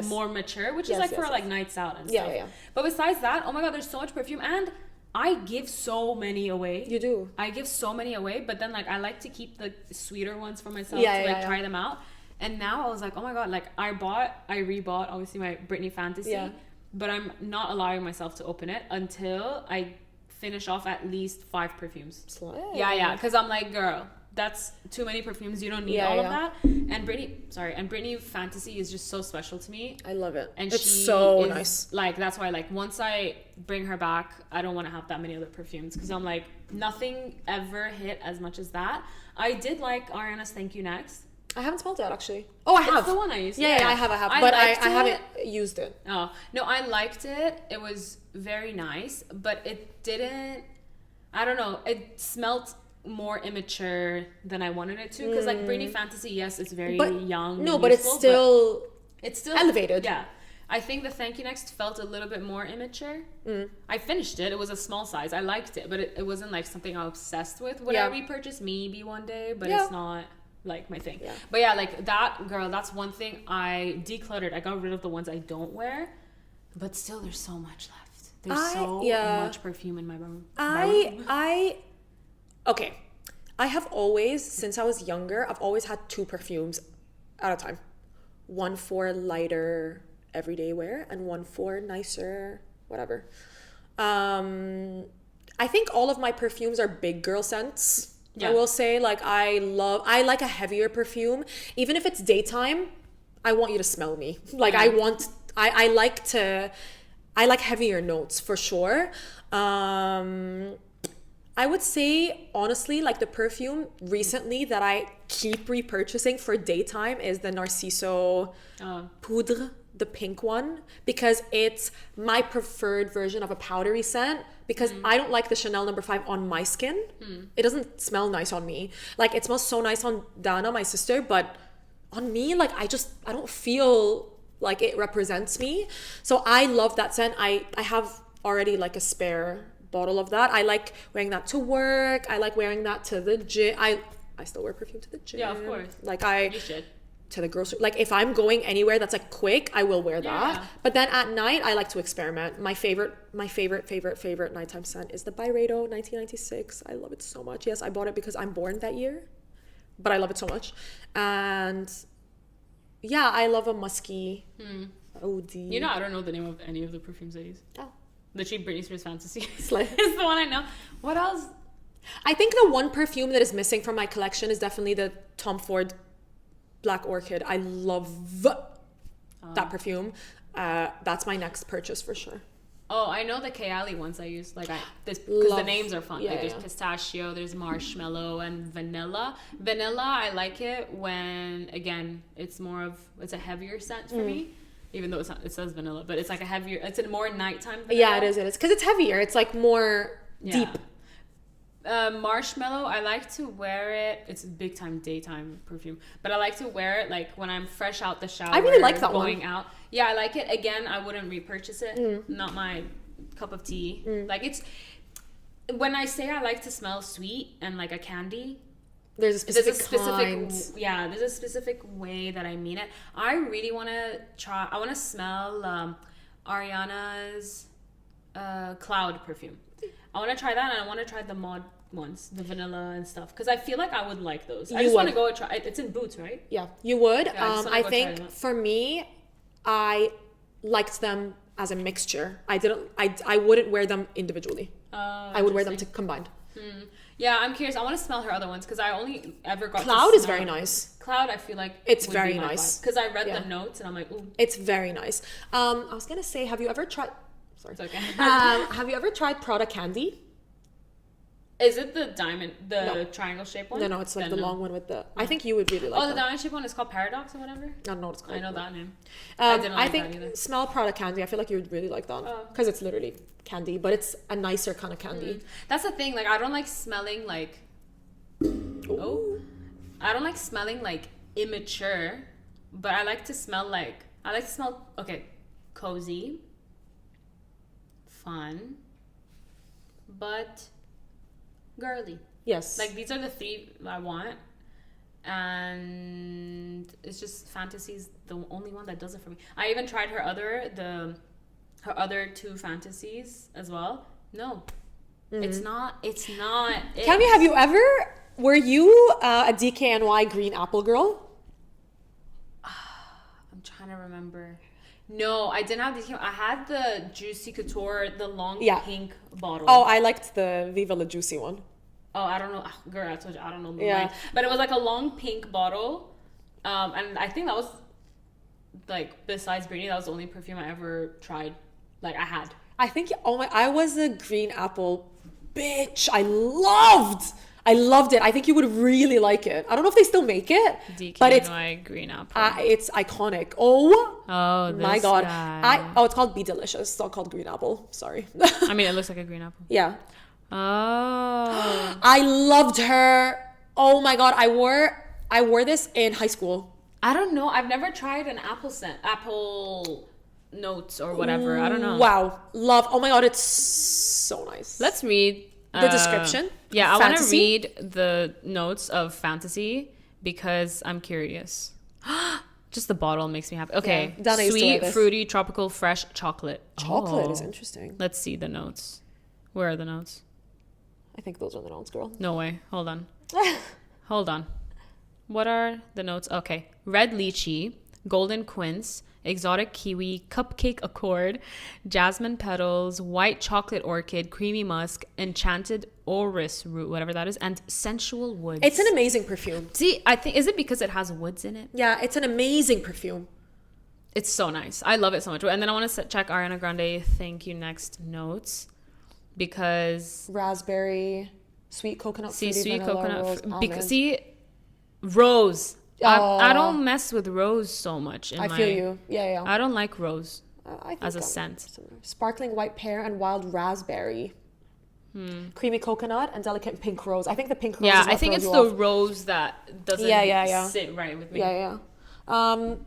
more mature, which is like for like nights out and stuff. Yeah. But besides that, oh my God, there's so much perfume, and I give so many away. You do. I give so many away, but then like I like to keep the sweeter ones for myself to try them out. And now I was like, oh my God, like I rebought obviously my Britney Fantasy, but I'm not allowing myself to open it until I finish off at least 5 perfumes. Slay. Yeah, because I'm like, girl, that's too many perfumes. You don't need all of that. And Britney Fantasy is just so special to me. I love it. And it's she so is, nice. Like, that's why, like, once I bring her back, I don't want to have that many other perfumes, because I'm like, nothing ever hit as much as that. I did like Ariana's Thank You Next. I haven't smelled it actually. Oh, I have. It's the one I used. Yeah, I have. But I haven't used it. Oh no, I liked it. It was very nice, but it didn't. I don't know. It smelled more immature than I wanted it to, because like Britney Fantasy, yes, it's very young. No, but it's still elevated. Yeah, I think the Thank You Next felt a little bit more immature. I finished it. It was a small size. I liked it, but it wasn't like something I was obsessed with. Would I repurchase? Maybe one day, but it's not like my thing. But yeah, like that girl, that's one thing I decluttered. I got rid of the ones I don't wear, but still there's so much left. There's so much perfume in my room. Okay, I have always, since I was younger, I've always had 2 perfumes at a time. One for lighter everyday wear and one for nicer whatever. I think all of my perfumes are big girl scents. I will say, like, I like a heavier perfume. Even if it's daytime, I want you to smell me. Like, I like heavier notes for sure. I would say, honestly, like the perfume recently that I keep repurchasing for daytime is the Narciso Poudre, the pink one, because it's my preferred version of a powdery scent, because I don't like the Chanel No. 5 on my skin. It doesn't smell nice on me. Like, it smells so nice on Dana, my sister, but on me, like, I don't feel like it represents me. So I love that scent. I have already like a spare bottle of that. I like wearing that to work. I like wearing that to the gym. I still wear perfume to the gym. Yeah, of course. Like, you should. To the grocery, like if I'm going anywhere that's like quick, I will wear that. But then at night, I like to experiment. My favorite nighttime scent is the Byredo 1996. I love it so much. Yes, I bought it because I'm born that year, but I love it so much. And yeah, I love a musky OD. You know, I don't know the name of any of the perfumes I use. Oh, literally Britney Spears Fantasy Slay. is the one I know. What else? I think the one perfume that is missing from my collection is definitely the Tom Ford Black Orchid. I love that perfume. That's my next purchase for sure. Oh, I know the Kayali ones I use. Like because the names are fun. Like there's pistachio, there's marshmallow, and vanilla. Vanilla, I like it when, again, it's a heavier scent for me. Even though it says vanilla, but it's like it's a more nighttime vanilla. Yeah, it is. Because it's heavier. It's like more deep. Marshmallow, I like to wear it. It's a big time daytime perfume, but I like to wear it like when I'm fresh out the shower. I really like that going one. out. Yeah, I like it. Again, I wouldn't repurchase it. Not my cup of tea. Like, it's when I say I like to smell sweet and like a candy. There's a specific way that I mean it. I really want to try. I want to smell Ariana's Cloud perfume. I want to try that, and I want to try the Mod ones, the vanilla and stuff, because I feel like I would like those. I You just want would. to go and try. It's in Boots, right? Yeah, you would. Yeah, I just wanna I go try think them out. for me, I liked them as a mixture. I wouldn't wear them individually. I would wear them combined. Yeah, I'm curious. I want to smell her other ones because I only ever got Cloud to is smell- very nice. Cloud, I feel like It's very nice. because I read Yeah. the notes and I'm like, ooh, It's very nice. I was gonna say, have you ever tried? Sorry. it's okay. Have you ever tried Prada candy? Is it the diamond, the No. triangle shaped one? No, it's like Then the no. long one with the. I think you would really like Oh, the that. diamond shaped one is called Paradox or whatever. I don't know what it's called. I know that name. I didn't like think that either. smell Prada candy. I feel like you would really like that Oh. because it's literally candy, but it's a nicer kind of candy. That's the thing. Like, I don't like smelling like. Oh, I don't like smelling like immature, but I like to smell like okay, cozy, fun, but girly. Yes. Like these are the three I want, and it's just Fantasy's the only one that does it for me. I even tried her other two Fantasies as well. No, it's not. It's not. Tell me, have you ever? Were you a DKNY green apple girl? I'm trying to remember. No, I didn't have these. I had the Juicy Couture, the long Yeah. pink bottle. Oh, I liked the Viva La Juicy one. Oh, I don't know. Girl, I told you, I don't know the Yeah. line. But it was like a long pink bottle. And I think that was, like, besides Britney, that was the only perfume I ever tried. Like, I had. I think I was a green apple bitch. I loved it. I think you would really like it. I don't know if they still make it, but it's DKNY green apple. it's iconic. Oh, Oh, my this god. guy. It's called Be Delicious. It's not called green apple. Sorry. I mean, it looks like a green apple. Yeah. Oh. I loved her. Oh my god, I wore this in high school. I don't know. I've never tried an apple notes or whatever. I don't know. Wow. Love. Oh my god, it's so nice. Let's read The description? Yeah, I want to Fantasy? read the notes of Fantasy because I'm curious. Just the bottle makes me happy. Okay. Yeah, Dana used to wear Sweet, this. fruity, tropical, fresh chocolate. Chocolate Oh. is interesting. Let's see the notes. Where are the notes? I think those are the notes, girl. No way. Hold on. Hold on. What are the notes? Okay. Red lychee, golden quince, exotic kiwi, cupcake accord, jasmine petals, white chocolate orchid, creamy musk, enchanted orris root, whatever that is, and sensual woods. It's an amazing perfume. See, I think, is it because it has woods in it? Yeah, it's an amazing perfume. It's so nice. I love it so much. And then I want to check Ariana Grande Thank You Next notes because Raspberry, sweet coconut, see, fruity sweet vanilla, coconut. rose, almond. See, rose. Oh. I don't mess with rose so much. I feel you. Yeah. I don't like rose I think as a I'm scent. similar. Sparkling white pear and wild raspberry. Creamy coconut and delicate pink rose. I think the pink rose Yeah, is what I think throws it's you the off. rose that doesn't Yeah. sit right with me. Yeah. I'm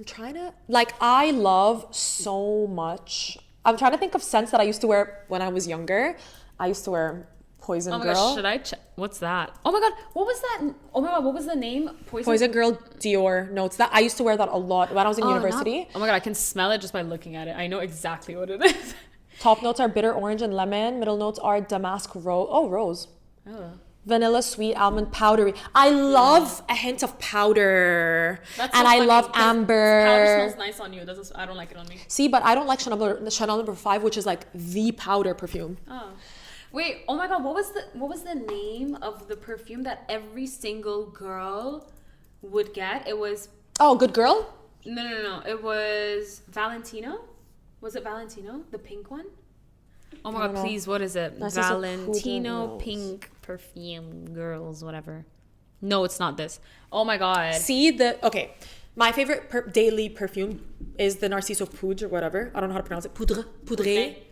trying to, like, I love so much. I'm trying to think of scents that I used to wear when I was younger. I used to wear Poison Oh my Girl. gosh, should I check? What's that? Oh my god, what was that? Oh my god, what was the name? Poison Girl Dior notes. That I used to wear that a lot when I was in university. Oh my god, I can smell it just by looking at it. I know exactly what it is. Top notes are bitter orange and lemon. Middle notes are damask rose. Oh, rose. Oh. Vanilla, sweet, almond, powdery. I love a hint of powder. That's and so I funny, love 'cause amber. Powder smells nice on you. I don't like it on me. See, but I don't like Chanel number 5, which is like the powder perfume. Oh. Wait, oh my god, what was the name of the perfume that every single girl would get? It was Oh, good girl. no. It was Valentino. Was it Valentino? The pink one? Oh my I don't god, know. please, what is it? That's just a Valentino poodle pink perfume girls, whatever. No, it's not this. Oh my god. See okay. My favorite daily perfume is the Narciso Poudre or whatever. I don't know how to pronounce it. Poudre. Okay.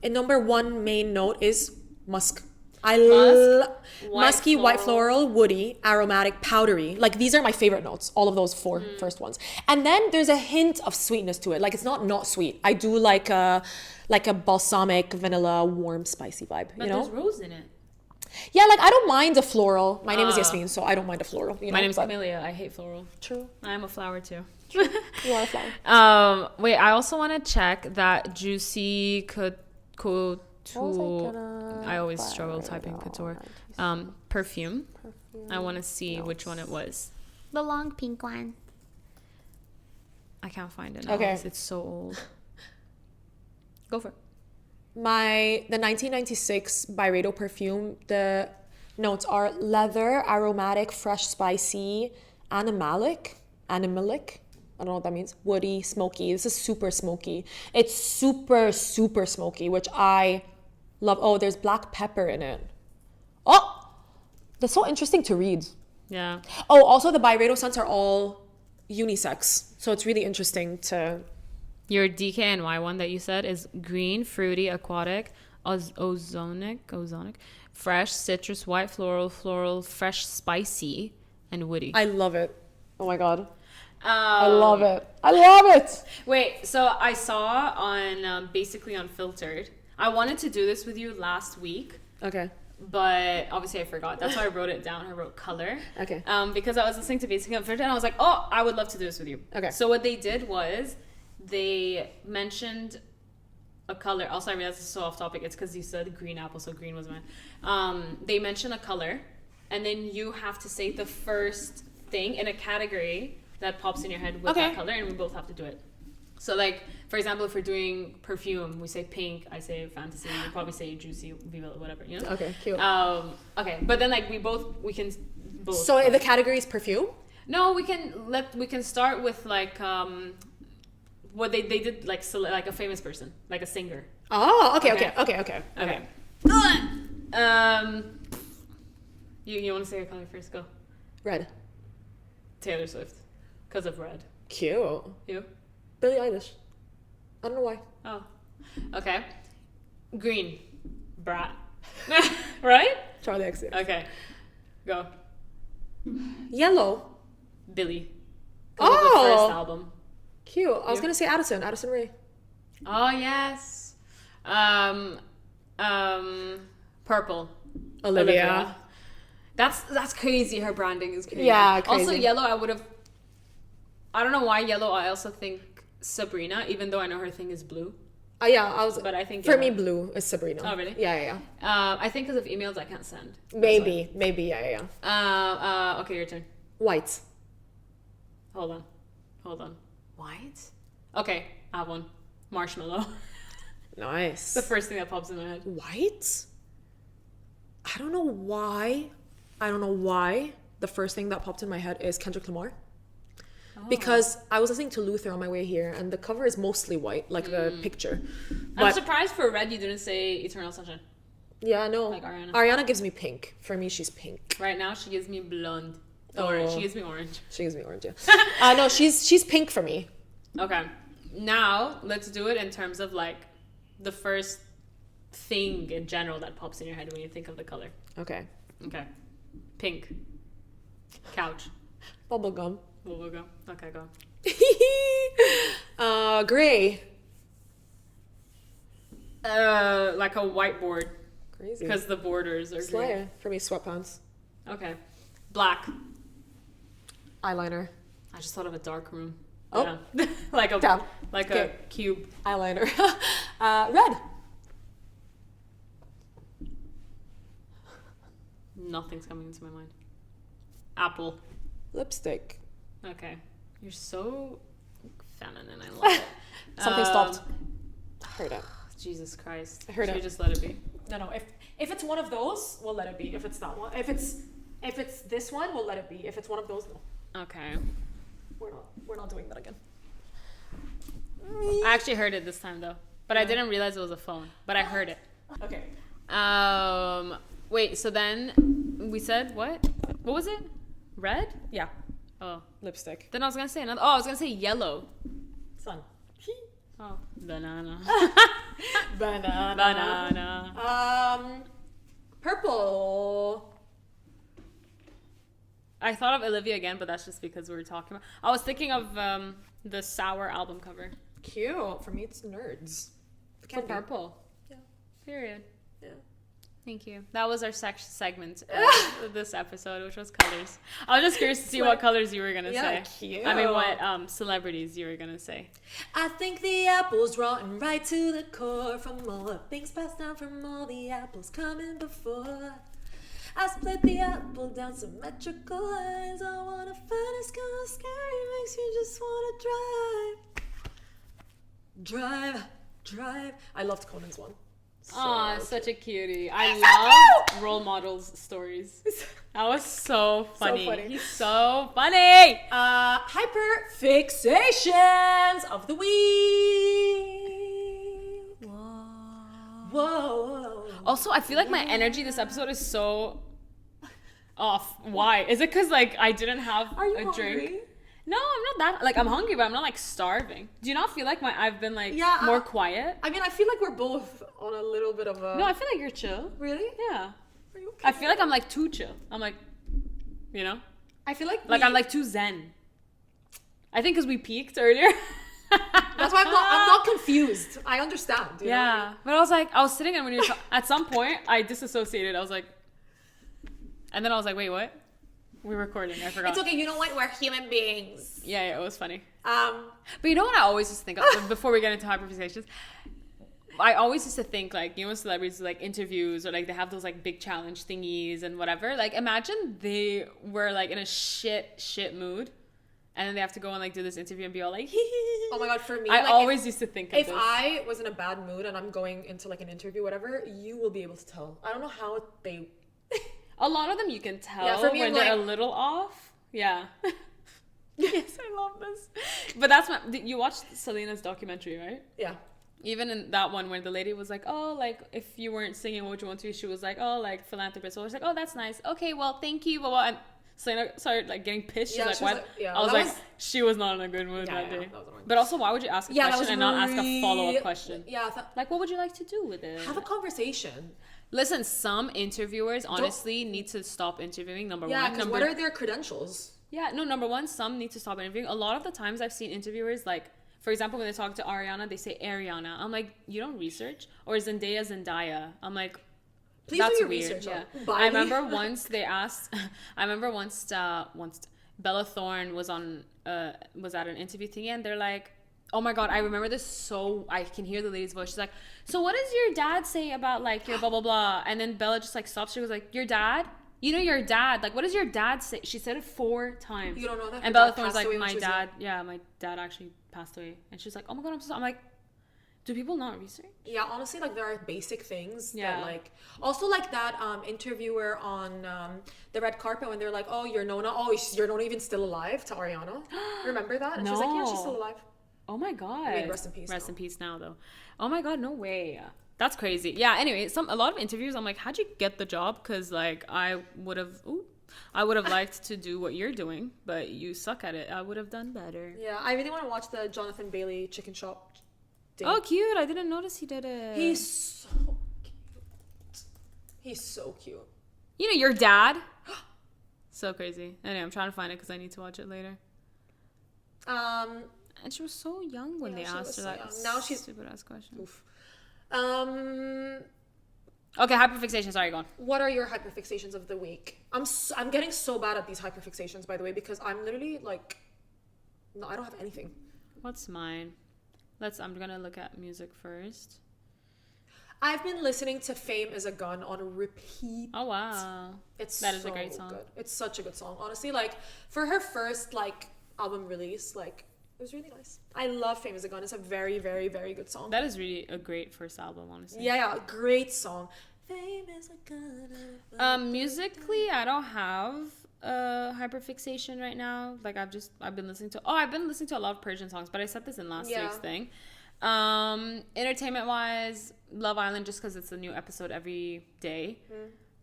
And number 1 main note is musk. Musk, Musky, white floral, woody, aromatic, powdery. Like, these are my favorite notes. All of those 4 first ones. And then there's a hint of sweetness to it. Like, it's not sweet. I do like a balsamic, vanilla, warm, spicy vibe. But you know? there's rose in it. Yeah, like, I don't mind a floral. My name is Yasmin, so I don't mind a floral. You know? My name's but- Camellia. I hate floral. True. I'm a flower too. You are a flower. Wait, I also want to check that Juicy I always struggle typing couture. Perfume. I want to see which one it was. The long pink one. I can't find it now. Okay. It's so old. Go for it. The 1996 Byredo perfume, the notes are leather, aromatic, fresh, spicy, animalic. I don't know what that means. Woody, smoky. This is super smoky. It's super, super smoky, which I love. Oh, there's black pepper in it. Oh, that's so interesting to read. Yeah. Oh, also the Byredo scents are all unisex. So it's really interesting to... Your DKNY one that you said is green, fruity, aquatic, ozonic, fresh, citrus, white, floral, fresh, spicy, and woody. I love it. Oh my God. I love it. I love it. Wait, so I saw on basically Unfiltered. I wanted to do this with you last week, Okay. but obviously I forgot. That's why I wrote it down. I wrote color. Okay. Because I was listening to Basically Unfiltered and I was like, oh, I would love to do this with you. Okay. So what they did was they mentioned a color. Also, I realized it's so off topic. It's because you said green apple, so green was mine. They mention a color, and then you have to say the first thing in a category that pops in your head with that color, and we both have to do it. So, like, for example, if we're doing perfume, we say pink, I say fantasy, you probably say juicy, viva, whatever, you know? Okay, cute. Okay, but then, like, we can both. So the category is perfume? No, we can start with, like, what they did, like a famous person, like a singer. Oh, okay. You want to say your color first? Go. Red. Taylor Swift, because of red. Cute. You? Billie Eilish. I don't know why. Oh, okay. Green, Brat. Right? Charlie XCX. Okay, go. Yellow. Billy. 'Cause of the first Oh, album. cute. I was You? gonna say Addison Rae. Oh yes. Purple. Olivia. That's crazy. Her branding is crazy. Yeah, Also, crazy. yellow. I don't know why yellow. I also think Sabrina, even though I know her thing is blue. Yeah, I was. But I think for yellow. me, blue is Sabrina. Oh, really? Yeah. I think because of emails I can't send. Maybe. Yeah. Okay, your turn. White. Hold on. White? Okay, I have one. Marshmallow. Nice. The first thing that pops in my head. White? I don't know why. The first thing that popped in my head is Kendrick Lamar. Oh. Because I was listening to Luther on my way here, and the cover is mostly white, like the picture. I'm But surprised for red you didn't say Eternal Sunshine. yeah, no. Like Ariana. Ariana gives me pink. For me, she's pink. Right now she gives me blonde. Orange. Oh. She gives me orange. She gives me orange. Yeah. No, she's pink for me. Okay. Now let's do it in terms of like the first thing in general that pops in your head when you think of the color. Okay. Okay. Pink. Couch. Bubblegum. We'll go. Okay, go. Gray. Like a whiteboard Crazy. because the borders are green. Slayer. For me, sweatpants. Okay. Black. Eyeliner. I just thought of a dark room. Oh. Yeah. like a Down. like Okay. a cube. Eyeliner. Red. Nothing's coming into my mind. Apple. Lipstick. Okay. You're so feminine. I love it. Something stopped. I heard it. Jesus Christ. I heard Should it. we just let it be? No. If it's one of those, we'll let it be. If it's that one, if it's this one, we'll let it be. If it's one of those, no. Okay. We're not doing that again. I actually heard it this time though, but I didn't realize it was a phone. But I heard it. Okay. Wait. So then we said what? What was it? Red? Yeah. Oh. Lipstick. Then I was gonna say another. Oh, I was gonna say yellow. Sun. Oh. Banana. Banana. Purple. I thought of Olivia again, but that's just because we were talking about. I was thinking of the Sour album cover. Cute. For me, it's Nerds. For purple. Yeah. Period. Yeah. Thank you. That was our segment of this episode, which was colors. I was just curious to see what colors you were going to say. Cute. I mean, what celebrities you were going to say. I think the apple's rotten right to the core from all the things passed down from all the apples coming before. I split the apple down symmetrical lines. I want to find it's kind of scary. Makes you just want to drive. I loved Conan's one. Aw, such a cutie. I love role models stories. That was so funny. He's so funny. Hyperfixations of the week. Whoa. Also, I feel like my energy this episode is so off. Why? Is it because like I didn't have a drink? No, I'm not that. Like I'm hungry, but I'm not like starving. Do you not feel like I've been like more quiet? I mean, I feel like we're both on a little bit of a. No, I feel like you're chill. Really? Yeah. Are you okay? I feel like I'm like too chill. I'm like, you know. I feel like I'm like too zen. I think because we peaked earlier. That's why I'm not confused. I understand. You know? But I was sitting and when you at some point I disassociated. I was like, and then I was like, wait, what? We're recording. I forgot. It's okay. You know what? We're human beings. Yeah, it was funny. But you know what I always just think of before we get into hyperfixations? I always used to think like, you know, celebrities like interviews or like they have those like big challenge thingies and whatever. Like imagine they were like in a shit mood. And then they have to go and like do this interview and be all like, oh my god, for me, I like, always used to think of if this. I was in a bad mood and I'm going into like an interview, whatever, you will be able to tell. I don't know how they. A lot of them you can tell for me, when they're a little off. Yeah. Yes, I love this. But you watched Selena's documentary, right? Yeah. Even in that one where the lady was like, oh, like, if you weren't singing, what would you want to? She was like, oh, like, philanthropist. So I was like, oh, that's nice. Okay, well, thank you. Blah, blah. And Selena started, like, getting pissed. She's like, what? I was like, she was not in a good mood that day. But also, why would you ask a question and not ask a follow-up question? Yeah. Like, what would you like to do with it? Have a conversation. Listen, some interviewers, honestly, need to stop interviewing, number one. Yeah, because what are their credentials? Yeah, no, number one, some need to stop interviewing. A lot of the times I've seen interviewers, like, for example, when they talk to Ariana, they say Ariana. I'm like, you don't research? Or Zendaya. I'm like, please that's do your weird. research. Yeah. I remember once they asked, once Bella Thorne was at an interview thingy and they're like, oh my god, I remember this so I can hear the lady's voice. She's like, so what does your dad say about like your blah blah blah? And then Bella just like stops. She goes like, your dad? You know your dad. Like, what does your dad say? She said it 4 times. You don't know that? And Bella Thorne's like, my dad actually passed away. And she's like, oh my god, I'm so sorry. I'm like, do people not research? Yeah, honestly, like there are basic things that like, also like that interviewer on the red carpet when they're like, oh, you're Nona. Oh, you're Nona even still alive to Ariana. Remember that? And she's like, yeah, she's still alive. Oh my god. I mean, rest in peace. Rest in peace now, though. Oh my god, no way. That's crazy. Yeah. Anyway, a lot of interviews, I'm like, how'd you get the job? Because like I would have liked to do what you're doing, but you suck at it. I would have done better. Yeah, I really want to watch the Jonathan Bailey chicken shop thing. Oh, cute! I didn't notice he did it. He's so cute. He's so cute. You know your dad. So crazy. Anyway, I'm trying to find it because I need to watch it later. And she was so young when they asked her that. Now she's stupid ass question. Oof. Okay, hyperfixation. Sorry, go on. What are your hyperfixations of the week? I'm getting so bad at these hyperfixations, by the way, because I'm literally like, no, I don't have anything. What's mine? I'm gonna look at music first. I've been listening to "Fame Is a Gun" on repeat. Oh wow, that is a great song. Good. It's such a good song, honestly. Like for her first like album release, like it was really nice. I love "Fame Is a Gun." It's a very, very, very good song. That is really a great first album, honestly. Yeah, great song. Fame is a gun. Musically, I don't have hyperfixation right now. Like I've been listening to a lot of Persian songs, but I said this in last week's thing. Entertainment wise, Love Island, just because it's a new episode every day.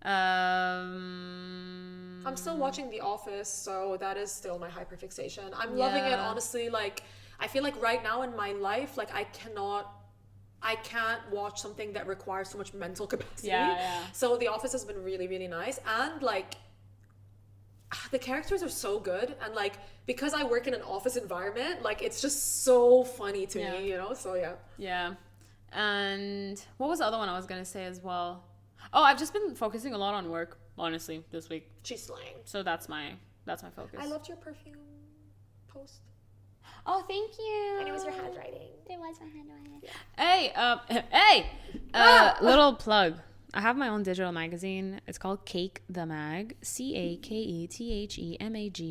I'm still watching The Office, so that is still my hyperfixation. I'm loving it, honestly. Like I feel like right now in my life, like I can't watch something that requires so much mental capacity. So The Office has been really, really nice. And like the characters are so good, and like because I work in an office environment, like it's just so funny to me, you know. So yeah. And what was the other one I was gonna say as well? Oh, I've just been focusing a lot on work, honestly, this week. She's slaying. So that's my focus. I loved your perfume post. Oh, thank you. And it was your handwriting. It was my handwriting. Hey, little plug. I have my own digital magazine. It's called Cake the Mag, CAKETHEMAG.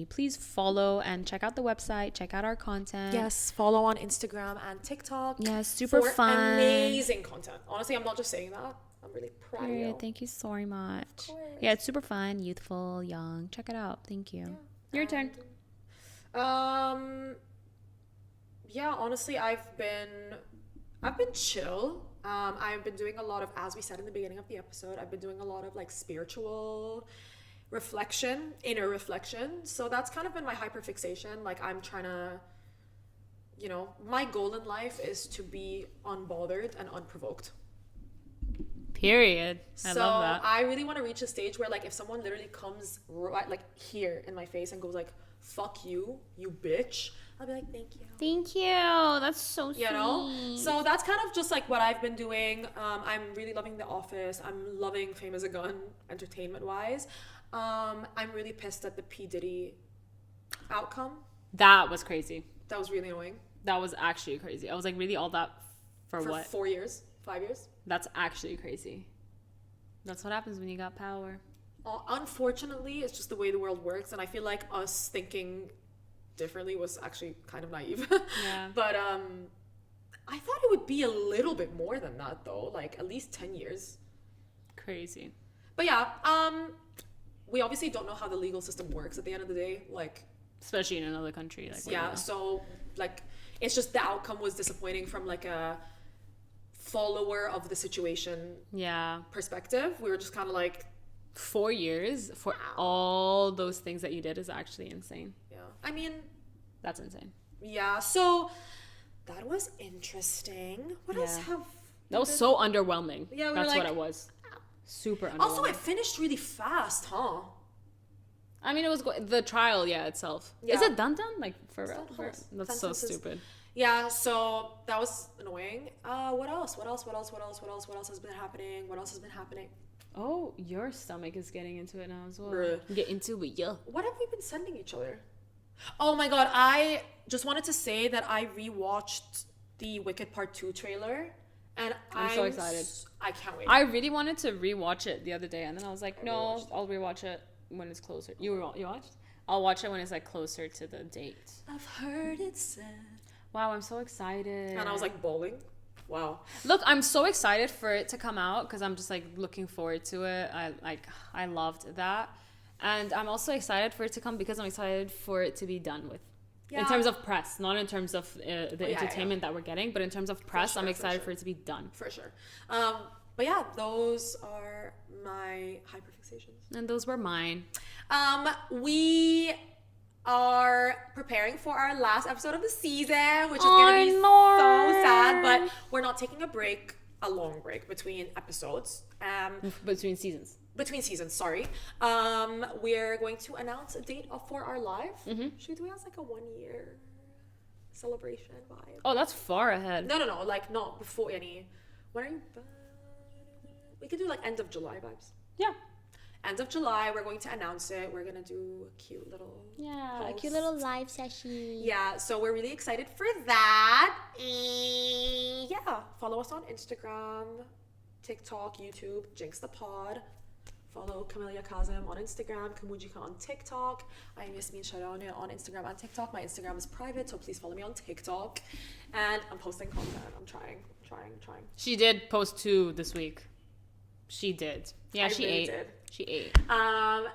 Please follow and check out the website. Check out our content. Yes, follow on Instagram and TikTok. Yes, super for fun. Amazing content. Honestly, I'm not just saying that. I'm really proud of you. Thank you so much. Of course. Yeah, it's super fun, youthful, young. Check it out. Thank you. Yeah. Your turn. Yeah, honestly, I've been chill. I've been doing a lot of, as we said in the beginning of the episode, I've been doing a lot of like spiritual reflection, inner reflection. So that's kind of been my hyperfixation. Like I'm trying to, my goal in life is to be unbothered and unprovoked. Period. I love that. I really want to reach a stage where like if someone literally comes right like here in my face and goes like, fuck you, you bitch, I'll be like, thank you. Thank you. That's so sweet. So that's kind of just like what I've been doing. I'm really loving The Office. I'm loving Fame as a Gun, entertainment wise. I'm really pissed at the P. Diddy outcome. That was crazy. That was really annoying. That was actually crazy. I was like, really, all that for what? 4 years, 5 years. That's actually crazy. That's what happens when you got power. Unfortunately, it's just the way the world works, and I feel like us thinking differently was actually kind of naive. Yeah. But I thought it would be a little bit more than that, though, like at least 10 years. Crazy. But yeah, we obviously don't know how the legal system works at the end of the day, like especially in another country. Like yeah. So like, it's just the outcome was disappointing from like a follower of the situation perspective. We were just kind of like, 4 years for all those things that you did is actually insane. Yeah. I mean, that's insane. Yeah. So that was interesting. What else have... That was so underwhelming. Yeah, that's like, what it was. Super underwhelming. Also, it finished really fast, huh? I mean, it was the trial, itself. Yeah. Is it done? Like, for real? That's so stupid. Yeah, so that was annoying. What else has been happening? Oh, your stomach is getting into it now as well. Get into it, yeah. What have we been sending each other? Oh my god, I just wanted to say that I rewatched the Wicked Part 2 trailer. And I'm so excited. I can't wait. I really wanted to rewatch it the other day, and then I was like, no, I'll rewatch it when it's closer. You watched? I'll watch it when it's like closer to the date. I've heard it said. Wow, I'm so excited. And I was like bawling. Wow. Look, I'm so excited for it to come out because I'm just like looking forward to it. I loved that. And I'm also excited for it to come because I'm excited for it to be done with. Yeah. In terms of press, not in terms of the entertainment that we're getting, but in terms of press, I'm excited for it to be done. For sure. But yeah, those are my hyperfixations. And those were mine. We are preparing for our last episode of the season, which is going to be so sad, but we're not taking a long break between episodes. Between seasons. Sorry. We're going to announce a date for our live. Mm-hmm. Should we do it as like a 1 year celebration vibe? Oh, that's far ahead. No, like not before any. When are you? We could do like end of July vibes. Yeah. End of July, we're going to announce it. We're going to do a cute little post. A cute little live session. Yeah, so we're really excited for that. Yeah, follow us on Instagram, TikTok, YouTube, JINX the Pod. Follow Camellia Kazem on Instagram, Kamujika on TikTok. I am Yasmin Sharone on Instagram and TikTok. My Instagram is private, so please follow me on TikTok. And I'm posting content. I'm trying. She did post 2 this week. She did. Yeah, she ate. She ate. And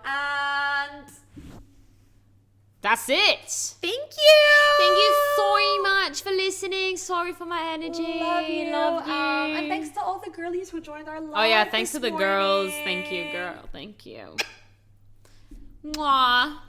that's it. Thank you. Thank you so much for listening. Sorry for my energy. Love you. And thanks to all the girlies who joined our live. Oh yeah, thanks to the girls. Thank you, girl. Thank you. Mwah.